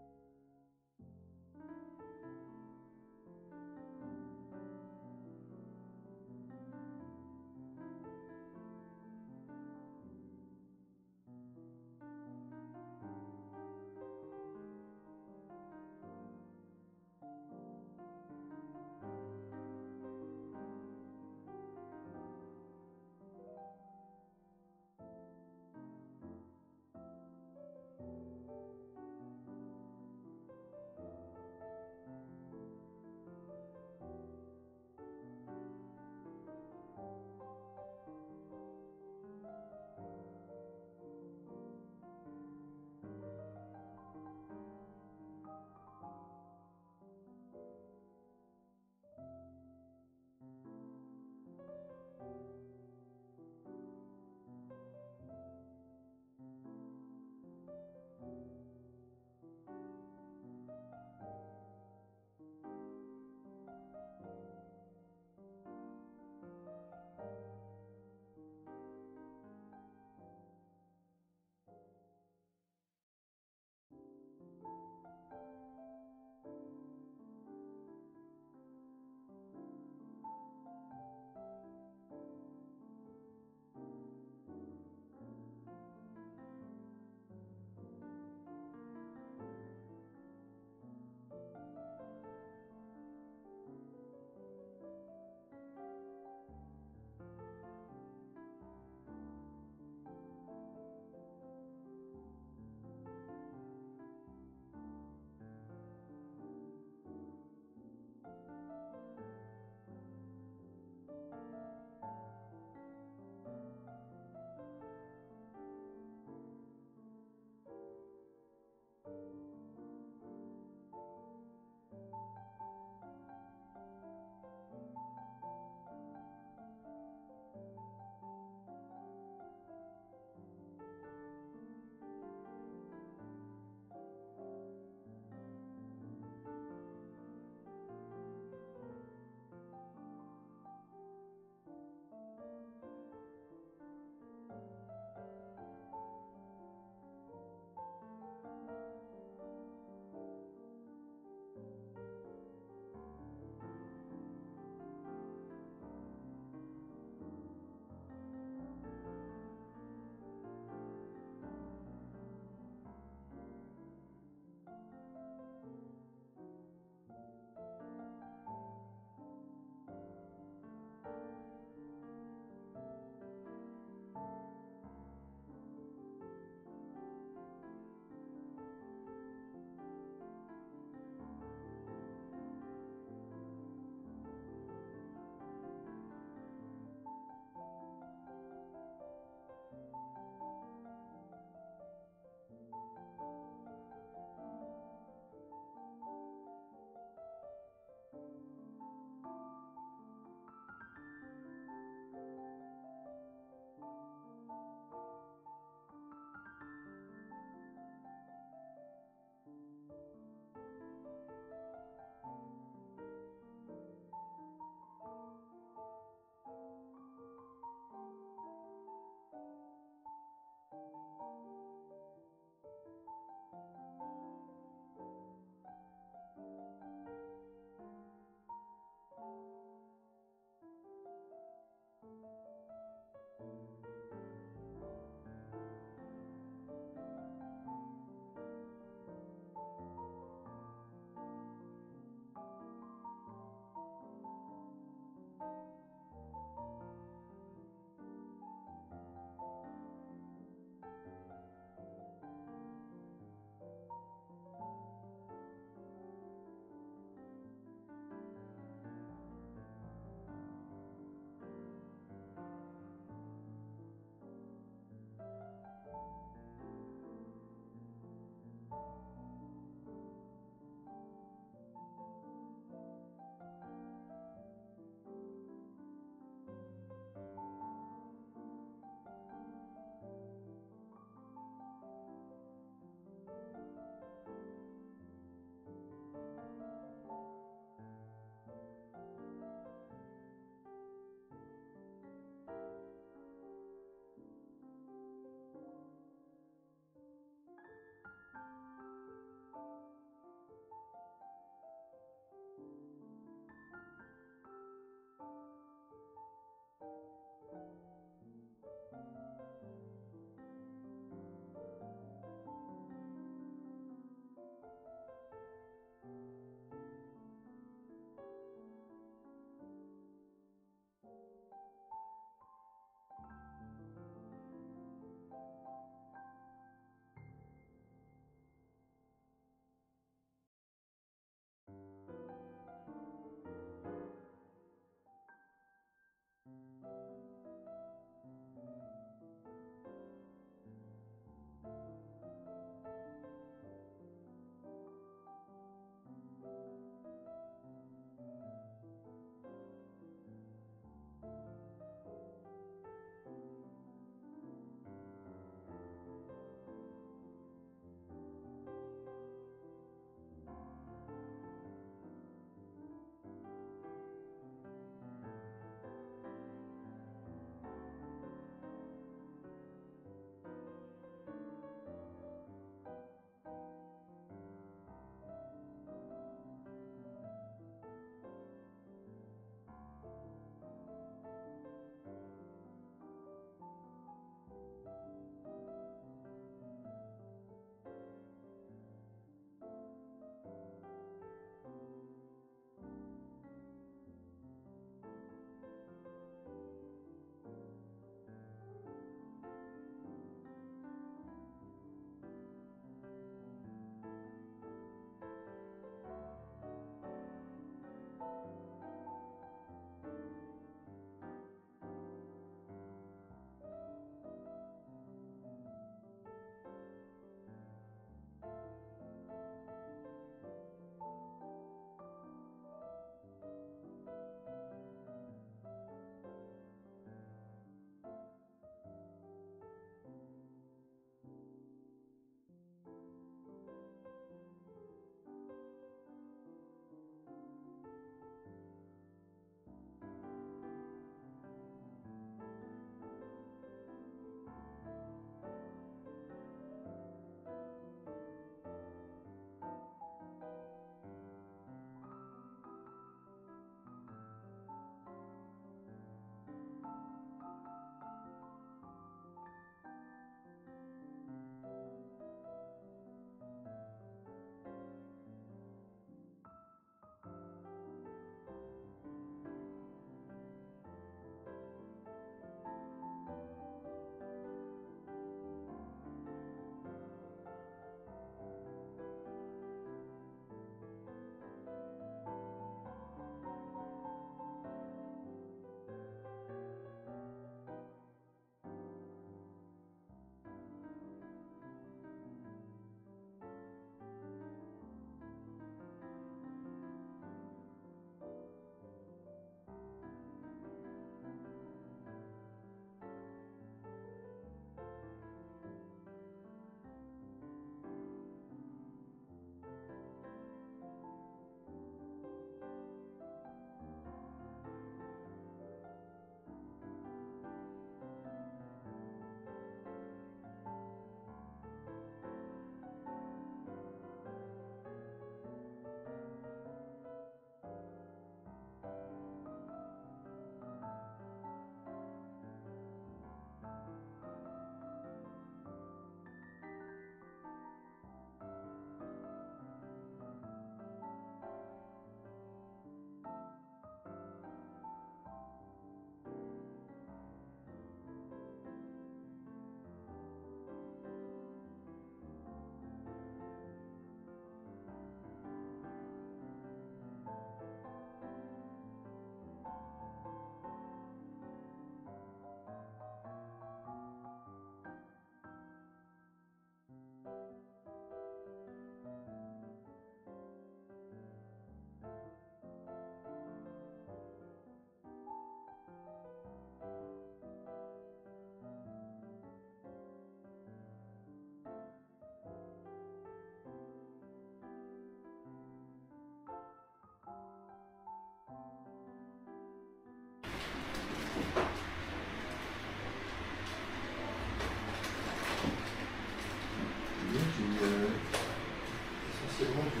C'est bon, du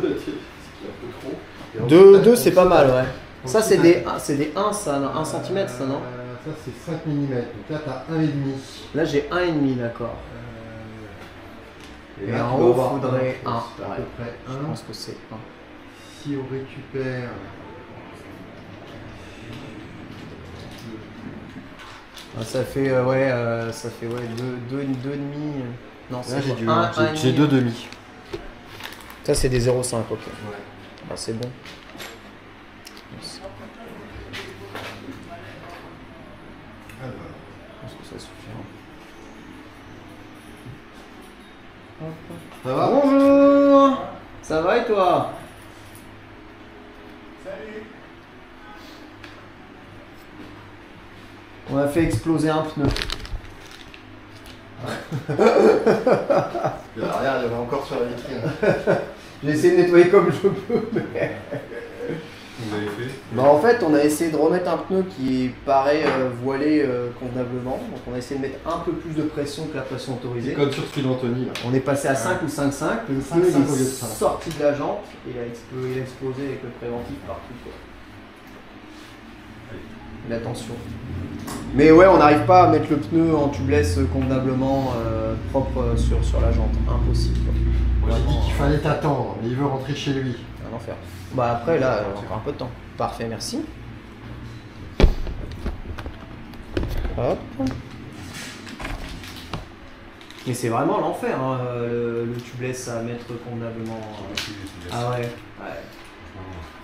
2. C'est un peu trop. 2 c'est pas mal, ouais. Ça, c'est des 1, ça, 1 cm, ça, non? Ça, c'est 5 mm. Donc là, tu as 1,5. Là, j'ai 1,5, d'accord. Et là, en tu vas haut, avoir il faudrait 1. à peu près 1. Je pense que c'est 1. Si on récupère. Ah, ça fait, ça fait 2,5. Non, Là, c'est j'ai 2,5. Ça, c'est des 0,5, ok. Ouais. Ah, c'est bon. Je pense que ça suffira. Ça va? Bonjour! Ça va et toi? Salut. On a fait exploser un pneu. Regarde, il y en a encore sur la vitrine. J'ai essayé de nettoyer comme je peux, mais... Vous avez fait? Bah en fait, on a essayé de remettre un pneu qui paraît voilé convenablement. Donc on a essayé de mettre un peu plus de pression que la pression autorisée. Comme sur celui d'Anthony là. On est passé à 5 ou 5,5. Le pneu 5,5 il au lieu de est 5. sorti de la jante et il a explosé avec le préventif partout, quoi. Mais attention. Mais ouais, on n'arrive pas à mettre le pneu en tubeless convenablement propre sur la jante. Impossible, quoi. Moi j'ai dit Vraiment, qu'il fallait t'attendre, mais il veut rentrer chez lui. un enfer. Bah après là, encore un peu de temps. Parfait, merci. Hop. Mais c'est vraiment l'enfer, hein, le tubeless à mettre convenablement. Ah ouais.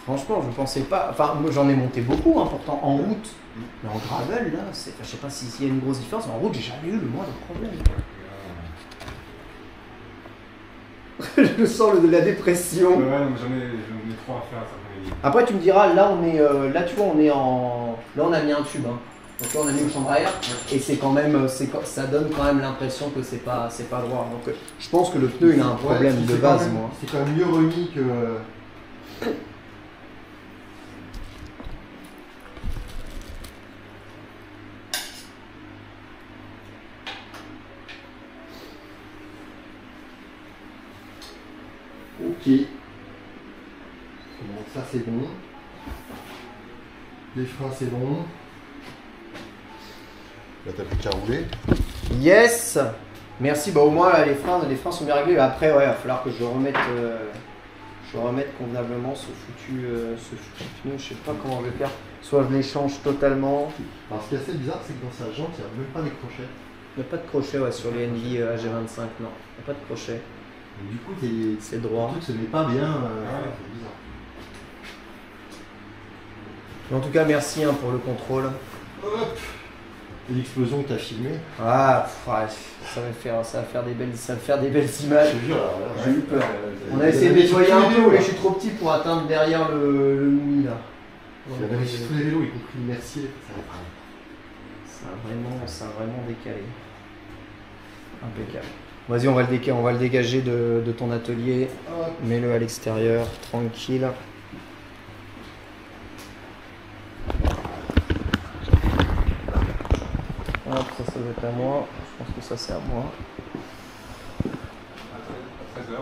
Franchement, je pensais pas. Enfin, moi j'en ai monté beaucoup, hein, pourtant en route. Mais en gravel, là, je sais pas s'il y a une grosse différence. En route, j'ai jamais eu le moindre problème. Je sens la dépression. Ouais, donc j'en ai 3 à faire cet après-midi. Après, tu me diras, là, on est, là, tu vois, on est en, là, on a mis un tube. Hein. Donc là, on a mis une chambre à air, et c'est quand même, ça donne quand même l'impression que c'est pas droit. Donc, je pense que le pneu, il a un problème de base, moi. C'est quand même mieux remis que. Ok. Bon, ça c'est bon. Les freins c'est bon. Là t'as plus qu'à rouler. Yes. Merci. Bah au moins là, les freins sont bien réglés. Après, ouais, il va falloir que je remette convenablement ce foutu pneu. Je sais pas comment je vais faire. Soit je l'échange totalement. Alors ce qui est assez bizarre, c'est que dans sa jante, il n'y a même pas les crochets. Il n'y a pas de crochet, ouais, sur les NV AG25, non. Il n'y a pas de crochet. Donc, du coup, C'est droit. le truc se met pas bien. Ouais. C'est bizarre. Mais en tout cas, merci hein, pour le contrôle. Hop. Et l'explosion que tu as filmée. Ah, ouais, ça va faire des belles images. Je te jure, alors là, J'ai eu peur. On a essayé de nettoyer un peu, mais je suis trop petit pour atteindre derrière le mouille là. Il a vérifié tous les vélos, y compris le Mercier. Ça a vraiment décalé. Impeccable. Vas-y, on va le dégager de ton atelier. Hop. Mets-le à l'extérieur, tranquille. Hop, ça doit être à moi. Je pense que ça c'est à moi. À 13h.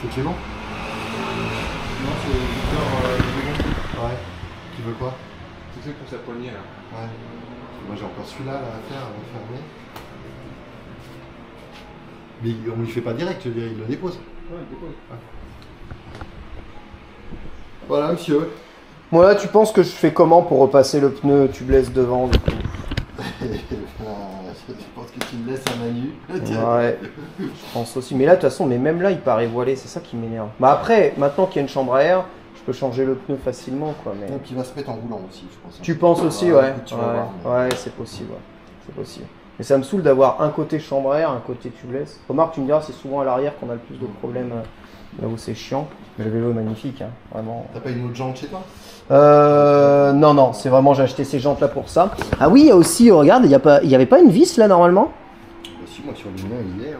C'est chez bon? Non, c'est Victor Ouais. Tu veux quoi? Tu sais, pour sa poignée là. Ouais. Moi j'ai encore celui-là là, à faire, à fermer. Mais on lui fait pas direct, je veux dire, il le dépose. Ouais, il dépose. Voilà, monsieur. Moi là, tu penses que je fais comment pour repasser le pneu tubeless devant du coup? Je pense que tu le laisses à Manu. Ouais, je pense aussi. Mais là, de toute façon, même là, il paraît voilé, c'est ça qui m'énerve. Bah après, maintenant qu'il y a une chambre à air, je peux changer le pneu facilement, quoi. Mais... Donc il va se mettre en roulant aussi, je pense. Tu penses aussi, Ouais, ouais. écoute, tu vas voir, mais- Ouais, c'est possible, ouais. C'est possible. Mais ça me saoule d'avoir un côté chambre à air, un côté tubeless. Remarque, tu me diras, c'est souvent à l'arrière qu'on a le plus de problèmes, là où c'est chiant. Mais le vélo est magnifique, hein, vraiment. T'as pas une autre jante chez toi? Non, c'est vraiment, j'ai acheté ces jantes là pour ça. Ah oui, il y a aussi, regarde, il y avait pas une vis là normalement? Bah si, moi sur le mien il y est. Hein.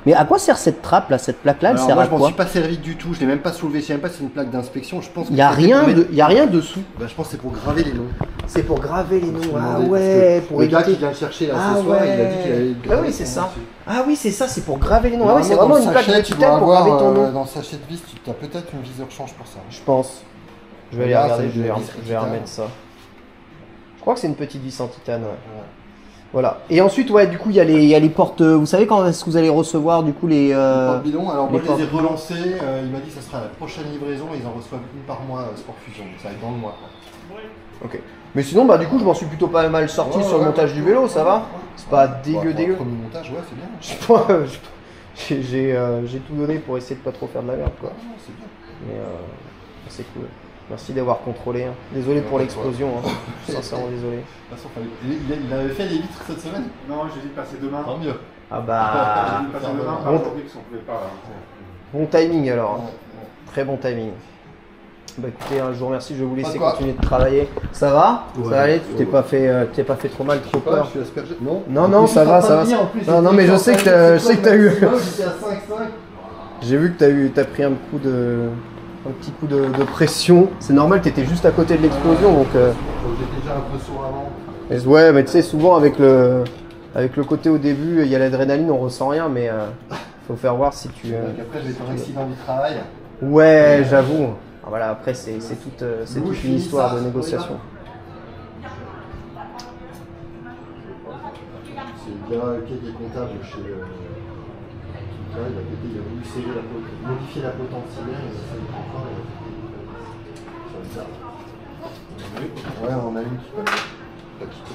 Mais à quoi sert cette trappe là, cette plaque là, elle Alors, sert moi, à je m'en quoi? suis pas servi du tout, je l'ai même pas soulevé, je sais même pas si c'est une plaque d'inspection, je pense que Il y a c'était pour rien, mettre- y a rien dessous. Bah, je pense que c'est pour graver les noms. C'est pour graver les noms. Je me Ah demandais, ouais, parce que pour le gars qui éviter. vient le chercher là Ah ce soir, il a dit qu'il allait ouais. Ah graver oui, son c'est nom ça. dessus. Ah oui, c'est ça, c'est pour graver les noms. Ah oui, c'est Normalement, vraiment dans une le plaque sachet, tu d'hôpital dois pour graver ton avoir, nom. dans le sachet de vis, tu as peut-être une vis de rechange pour ça. Je pense. Je vais aller Là, regarder, c'est je vais, une vis je vais en remettre ça. Je crois que c'est une petite vis en titane, ouais. Ouais. Voilà. Et ensuite, ouais, du coup, il y a les portes. Vous savez quand est-ce que vous allez recevoir du coup les. Porte-bidon, alors moi les je les ai portes- relancés, il m'a dit que ça sera la prochaine livraison, ils en reçoivent une par mois Sport Fusion, donc ça va être dans le mois. Quoi. Ok. Mais sinon, bah du coup, je m'en suis plutôt pas mal sorti sur le montage du vélo, ça va? C'est pas dégueu, Pour un dégueu. premier montage, ouais, c'est bien. Je pense- J'ai tout donné pour essayer de pas trop faire de la merde, quoi. Ah, c'est bien. Mais c'est cool. Merci d'avoir contrôlé. Hein. Désolé pour l'explosion. Hein. Je suis sincèrement désolé. De toute façon, il avait fait les vitres cette semaine. Non, j'ai dit de passer demain. Tant mieux. Ah J'ai bah. dit de passer demain, pas Bon. aujourd'hui, parce qu'on pouvait pas. Là. Bon timing alors. Hein. Ouais. Très bon timing. Bah écoutez, hein, je vous remercie, je vais vous laisser Pas quoi. continuer de travailler. Ça va? Ouais, Ça va aller? Tu t'es ouais. pas fait trop mal, trop Pas, peur? je suis aspergé. Non, Non, non, ça va, ça va. Non, non, mais je sais que t'as eu. J'étais à 5,5. J'ai vu que t'as pris un petit coup de pression. C'est normal, t'étais juste à côté de l'explosion, donc. J'étais déjà un peu sourd avant. Mais ouais, mais tu sais, souvent avec le côté au début, il y a l'adrénaline, on ressent rien, mais faut faire voir si tu. Donc après, j'ai fait un accident du travail. Ouais, j'avoue. Ah, voilà, après c'est toute Nous, je une finis histoire ça, de négociation. C'est le gars qui est comptable chez. Là, il a voulu serrer modifier la potentielle, il a fait le confort, il a fait. Ouais, on a une qui peut. Pas qui peut.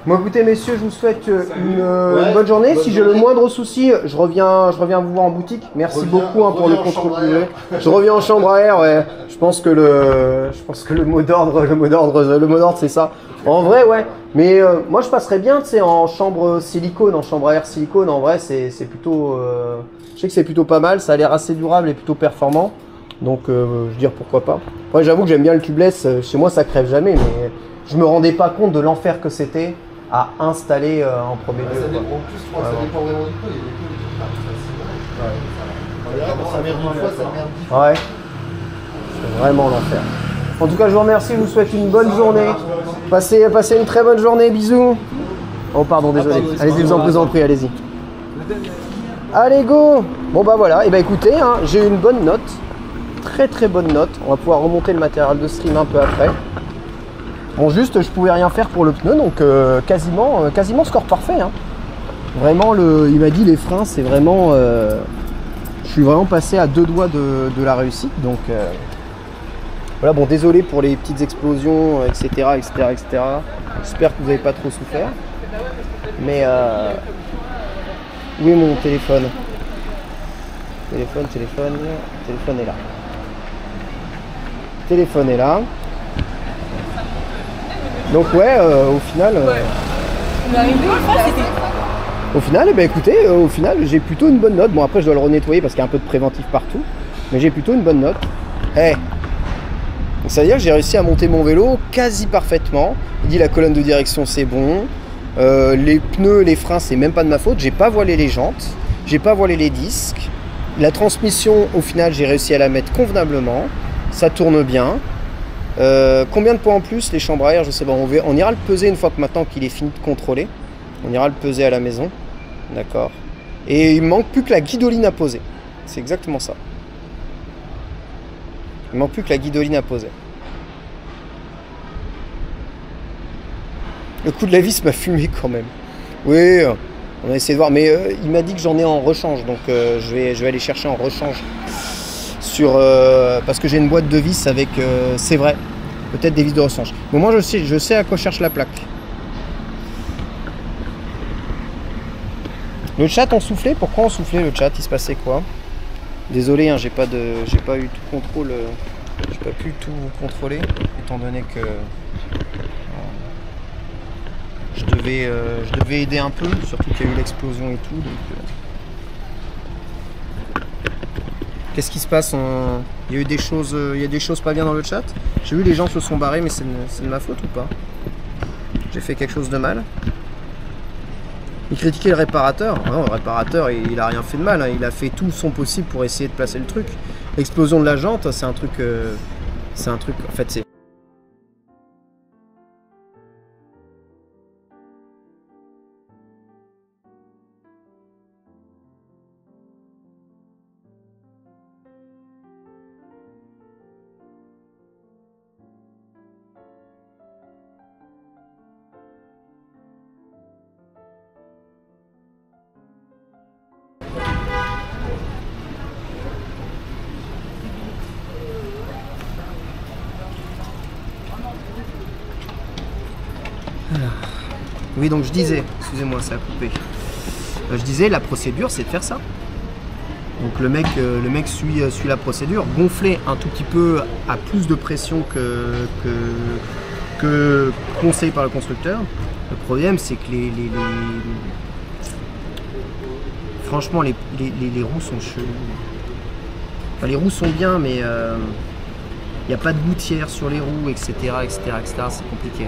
Bon, écoutez, messieurs, je vous souhaite une Ouais, bonne journée. bonne Si j'ai le journée. moindre souci, je reviens vous voir en boutique. Merci Reviens- beaucoup hein, pour le reviens en contrôle chambre à du air. lait. Je reviens en chambre à air, ouais. Je pense que le mot d'ordre, c'est ça. En vrai, ouais. Mais moi, je passerais bien, tu sais, en chambre silicone, en chambre à air silicone. En vrai, c'est plutôt. Je sais que c'est plutôt pas mal. Ça a l'air assez durable et plutôt performant. Donc, je veux dire pourquoi pas. Après, j'avoue que j'aime bien le tubeless. Chez moi, ça crève jamais, mais je me rendais pas compte de l'enfer que c'était à installer en premier Ça lieu. dépend, quoi. en plus, je crois que ça dépend vraiment du pot. Il y a des pots qui partent facilement. Ça merde une fois, ça merde 10 fois. Ouais, c'est vraiment l'enfer. En tout cas, je vous remercie, je vous souhaite une bonne journée. Passez une très bonne journée, bisous. Oh pardon, désolé. pardon, Allez-y, vous en prie, allez-y. Allez, go. Bon bah voilà, et bah écoutez, hein, j'ai eu une bonne note. Très très bonne note. On va pouvoir remonter le matériel de stream un peu après. Bon, juste, je pouvais rien faire pour le pneu, donc quasiment score parfait. Hein. Vraiment, il m'a dit les freins, c'est vraiment... je suis vraiment passé à 2 doigts de la réussite, donc... Voilà, bon, désolé pour les petites explosions, etc. J'espère que vous n'avez pas trop souffert. Mais... où est mon téléphone? Téléphone est là. Téléphone est là. Donc ouais, au final... Au final, eh ben, écoutez, au final, j'ai plutôt une bonne note. Bon, après, je dois le renettoyer parce qu'il y a un peu de préventif partout. Mais j'ai plutôt une bonne note. Eh, c'est-à-dire que j'ai réussi à monter mon vélo quasi parfaitement. Il dit la colonne de direction, c'est bon. Les pneus, les freins, c'est même pas de ma faute. J'ai pas voilé les jantes. J'ai pas voilé les disques. La transmission, au final, j'ai réussi à la mettre convenablement. Ça tourne bien. Combien de points en plus les chambres à air? Je sais pas, on ira le peser une fois que maintenant qu'il est fini de contrôler. On ira le peser à la maison. D'accord. Et il manque plus que la guidoline à poser. C'est exactement ça. Il manque plus que la guidoline à poser. Le coup de la vis m'a fumé quand même. Oui, on a essayé de voir. Mais il m'a dit que j'en ai en rechange. Donc je vais aller chercher en rechange. Parce que j'ai une boîte de vis avec, c'est vrai, peut-être des vis de rechange. Bon, moi je sais à quoi cherche la plaque. Le chat on soufflait, pourquoi on soufflait le chat? Il se passait quoi? Désolé, hein, j'ai pas eu tout contrôle, j'ai pas pu tout contrôler, étant donné que je devais aider un peu, surtout qu'il y a eu l'explosion et tout. Donc, qu'est-ce qui se passe? Il y a eu des choses, pas bien dans le chat. J'ai vu les gens se sont barrés, mais c'est de ma faute ou pas? J'ai fait quelque chose de mal? Il critiquait le réparateur. Non, le réparateur, il a rien fait de mal. Hein. Il a fait tout son possible pour essayer de placer le truc. L'explosion de la jante, c'est un truc... en fait, c'est... Oui, donc je disais, excusez-moi, ça a coupé. Je disais, la procédure, c'est de faire ça. Donc le mec suit la procédure, gonfler un tout petit peu à plus de pression que conseillé par le constructeur. Le problème, c'est que franchement, les roues sont cheloues. Enfin, les roues sont bien, mais il n'y a pas de gouttière sur les roues, etc., c'est compliqué.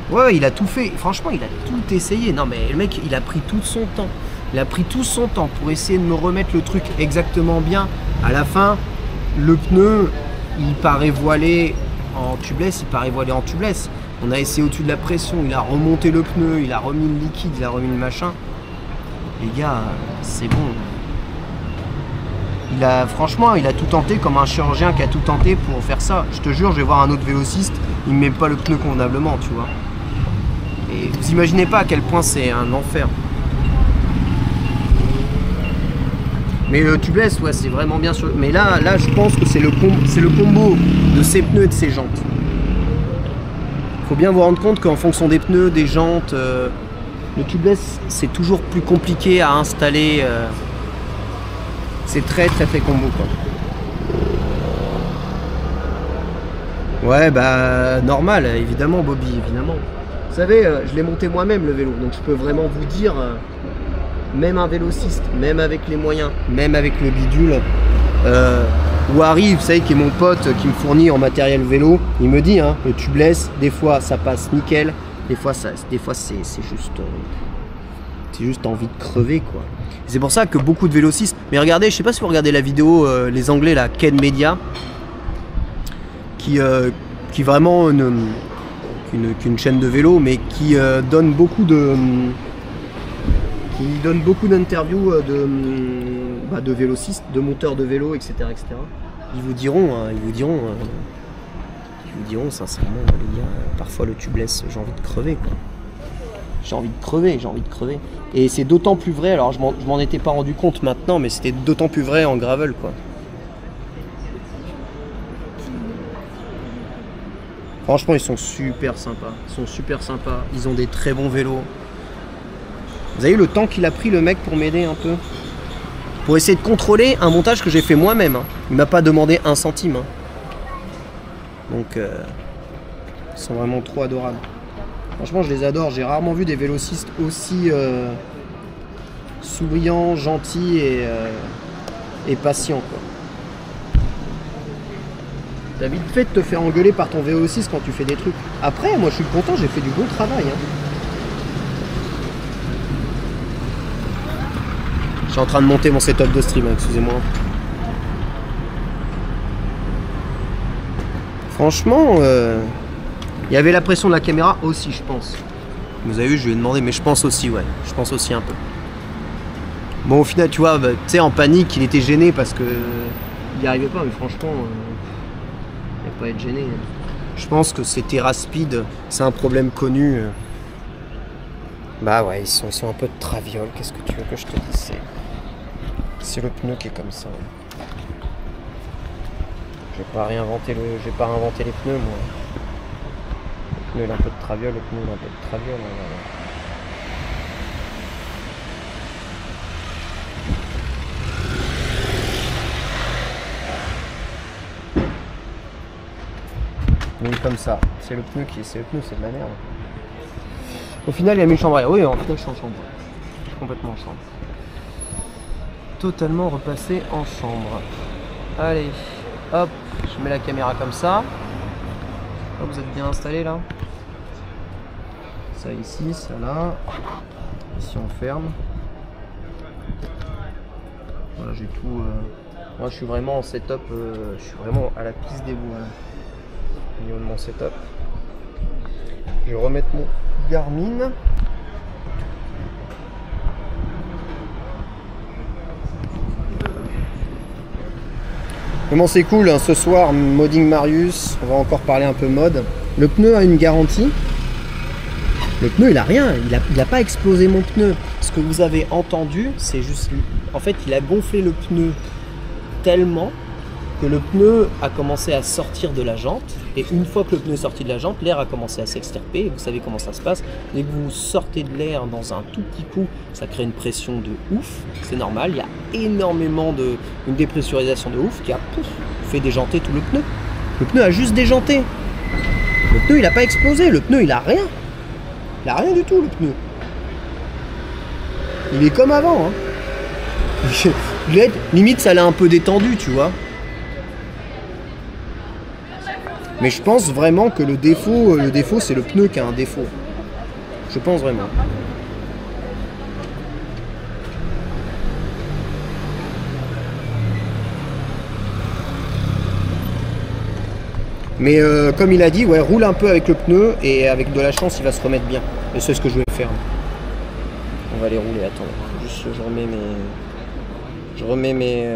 Ouais, il a tout fait. Franchement, il a tout essayé. Non, mais le mec, il a pris tout son temps. Il a pris tout son temps pour essayer de me remettre le truc exactement bien. À la fin, le pneu, il paraît voilé en tubeless. On a essayé au-dessus de la pression. Il a remonté le pneu, il a remis le liquide, il a remis le machin. Les gars, c'est bon. Franchement, il a tout tenté comme un chirurgien qui a tout tenté pour faire ça. Je te jure, je vais voir un autre vélociste, il ne met pas le pneu convenablement, tu vois. Et vous imaginez pas à quel point c'est un enfer. Mais le tubeless, ouais, c'est vraiment bien sûr. Mais là, je pense que c'est le combo de ses pneus et de ses jantes. Faut bien vous rendre compte qu'en fonction des pneus, des jantes, le tubeless, c'est toujours plus compliqué à installer. C'est très combo, quoi. Ouais, bah normal, évidemment, Bobby, évidemment. Vous savez, je l'ai monté moi-même le vélo, donc je peux vraiment vous dire, même un vélociste, même avec les moyens, même avec le bidule, ou Harry, vous savez, qui est mon pote, qui me fournit en matériel vélo, il me dit, hein, le tubeless, des fois ça passe nickel, des fois c'est juste envie de crever, quoi. C'est pour ça que beaucoup de vélocistes, mais regardez, je sais pas si vous regardez la vidéo, les Anglais, la Ken Media, qui vraiment qu'une chaîne de vélo, mais qui donne beaucoup d'interviews de vélocistes, de monteurs de vélo, etc. Ils vous diront sincèrement, les gars, parfois le tubeless, j'ai envie de crever, quoi. J'ai envie de crever. Et c'est d'autant plus vrai, alors je m'en étais pas rendu compte maintenant, mais c'était d'autant plus vrai en gravel, quoi. Franchement, ils sont super sympas. Ils ont des très bons vélos. Vous avez vu le temps qu'il a pris, le mec, pour m'aider un peu? Pour essayer de contrôler un montage que j'ai fait moi-même. Hein. Il m'a pas demandé un centime. Hein. Donc, ils sont vraiment trop adorables. Franchement, je les adore. J'ai rarement vu des vélocistes aussi souriants, gentils et patients, quoi. T'as vite fait de te faire engueuler par ton vélociste quand tu fais des trucs. Après, moi, je suis content, j'ai fait du bon travail. Hein. Je suis en train de monter mon setup de stream, hein, excusez-moi. Franchement, il y avait la pression de la caméra aussi, je pense. Vous avez vu, je lui ai demandé, mais je pense aussi, ouais. Je pense aussi un peu. Bon, au final, tu vois, bah, tu sais, en panique, il était gêné parce que il n'y arrivait pas, mais franchement, il n'y a pas à être gêné. Je pense que ces terrasses speed, c'est un problème connu. Bah ouais, ils sont un peu de traviole, qu'est-ce que tu veux que je te dise? C'est le pneu qui est comme ça. Je vais pas réinventer les pneus, moi. Le pneu il a un peu de traviole, le pneu il a un peu de traviole. Oui, comme ça. C'est le pneu, c'est de la merde. Au final, il a mis une chambre à air. Oui, en fait, je suis en chambre. Je suis complètement en chambre. totalement repasser en chambre. Allez, hop, je mets la caméra comme ça. Hop, vous êtes bien installé là. Ça ici, ça là. Ici on ferme. Voilà, j'ai tout. Moi je suis vraiment en setup, je suis vraiment à la piste des bouts au niveau de mon setup. Je vais remettre mon Garmin. Comment c'est cool, hein, ce soir, Modding Marius, on va encore parler un peu mode. Le pneu a une garantie. Le pneu, il a rien, il a pas explosé mon pneu. Ce que vous avez entendu, c'est juste... En fait, il a gonflé le pneu tellement que le pneu a commencé à sortir de la jante. Et une fois que le pneu est sorti de la jante, l'air a commencé à s'extirper. Vous savez comment ça se passe. Dès que vous sortez de l'air dans un tout petit coup, ça crée une pression de ouf. C'est normal, il y a énormément une dépressurisation de ouf qui a fait déjanter tout le pneu. Le pneu a juste déjanté. Le pneu, il n'a pas explosé. Le pneu, il a rien. Il a rien du tout, le pneu. Il est comme avant. Hein. Limite, ça l'a un peu détendu, tu vois. Mais je pense vraiment que le défaut c'est le pneu qui a un défaut. Je pense vraiment. Mais comme il a dit, ouais, roule un peu avec le pneu et avec de la chance, il va se remettre bien. Et c'est ce que je vais faire. On va les rouler, attends. Juste je remets mes...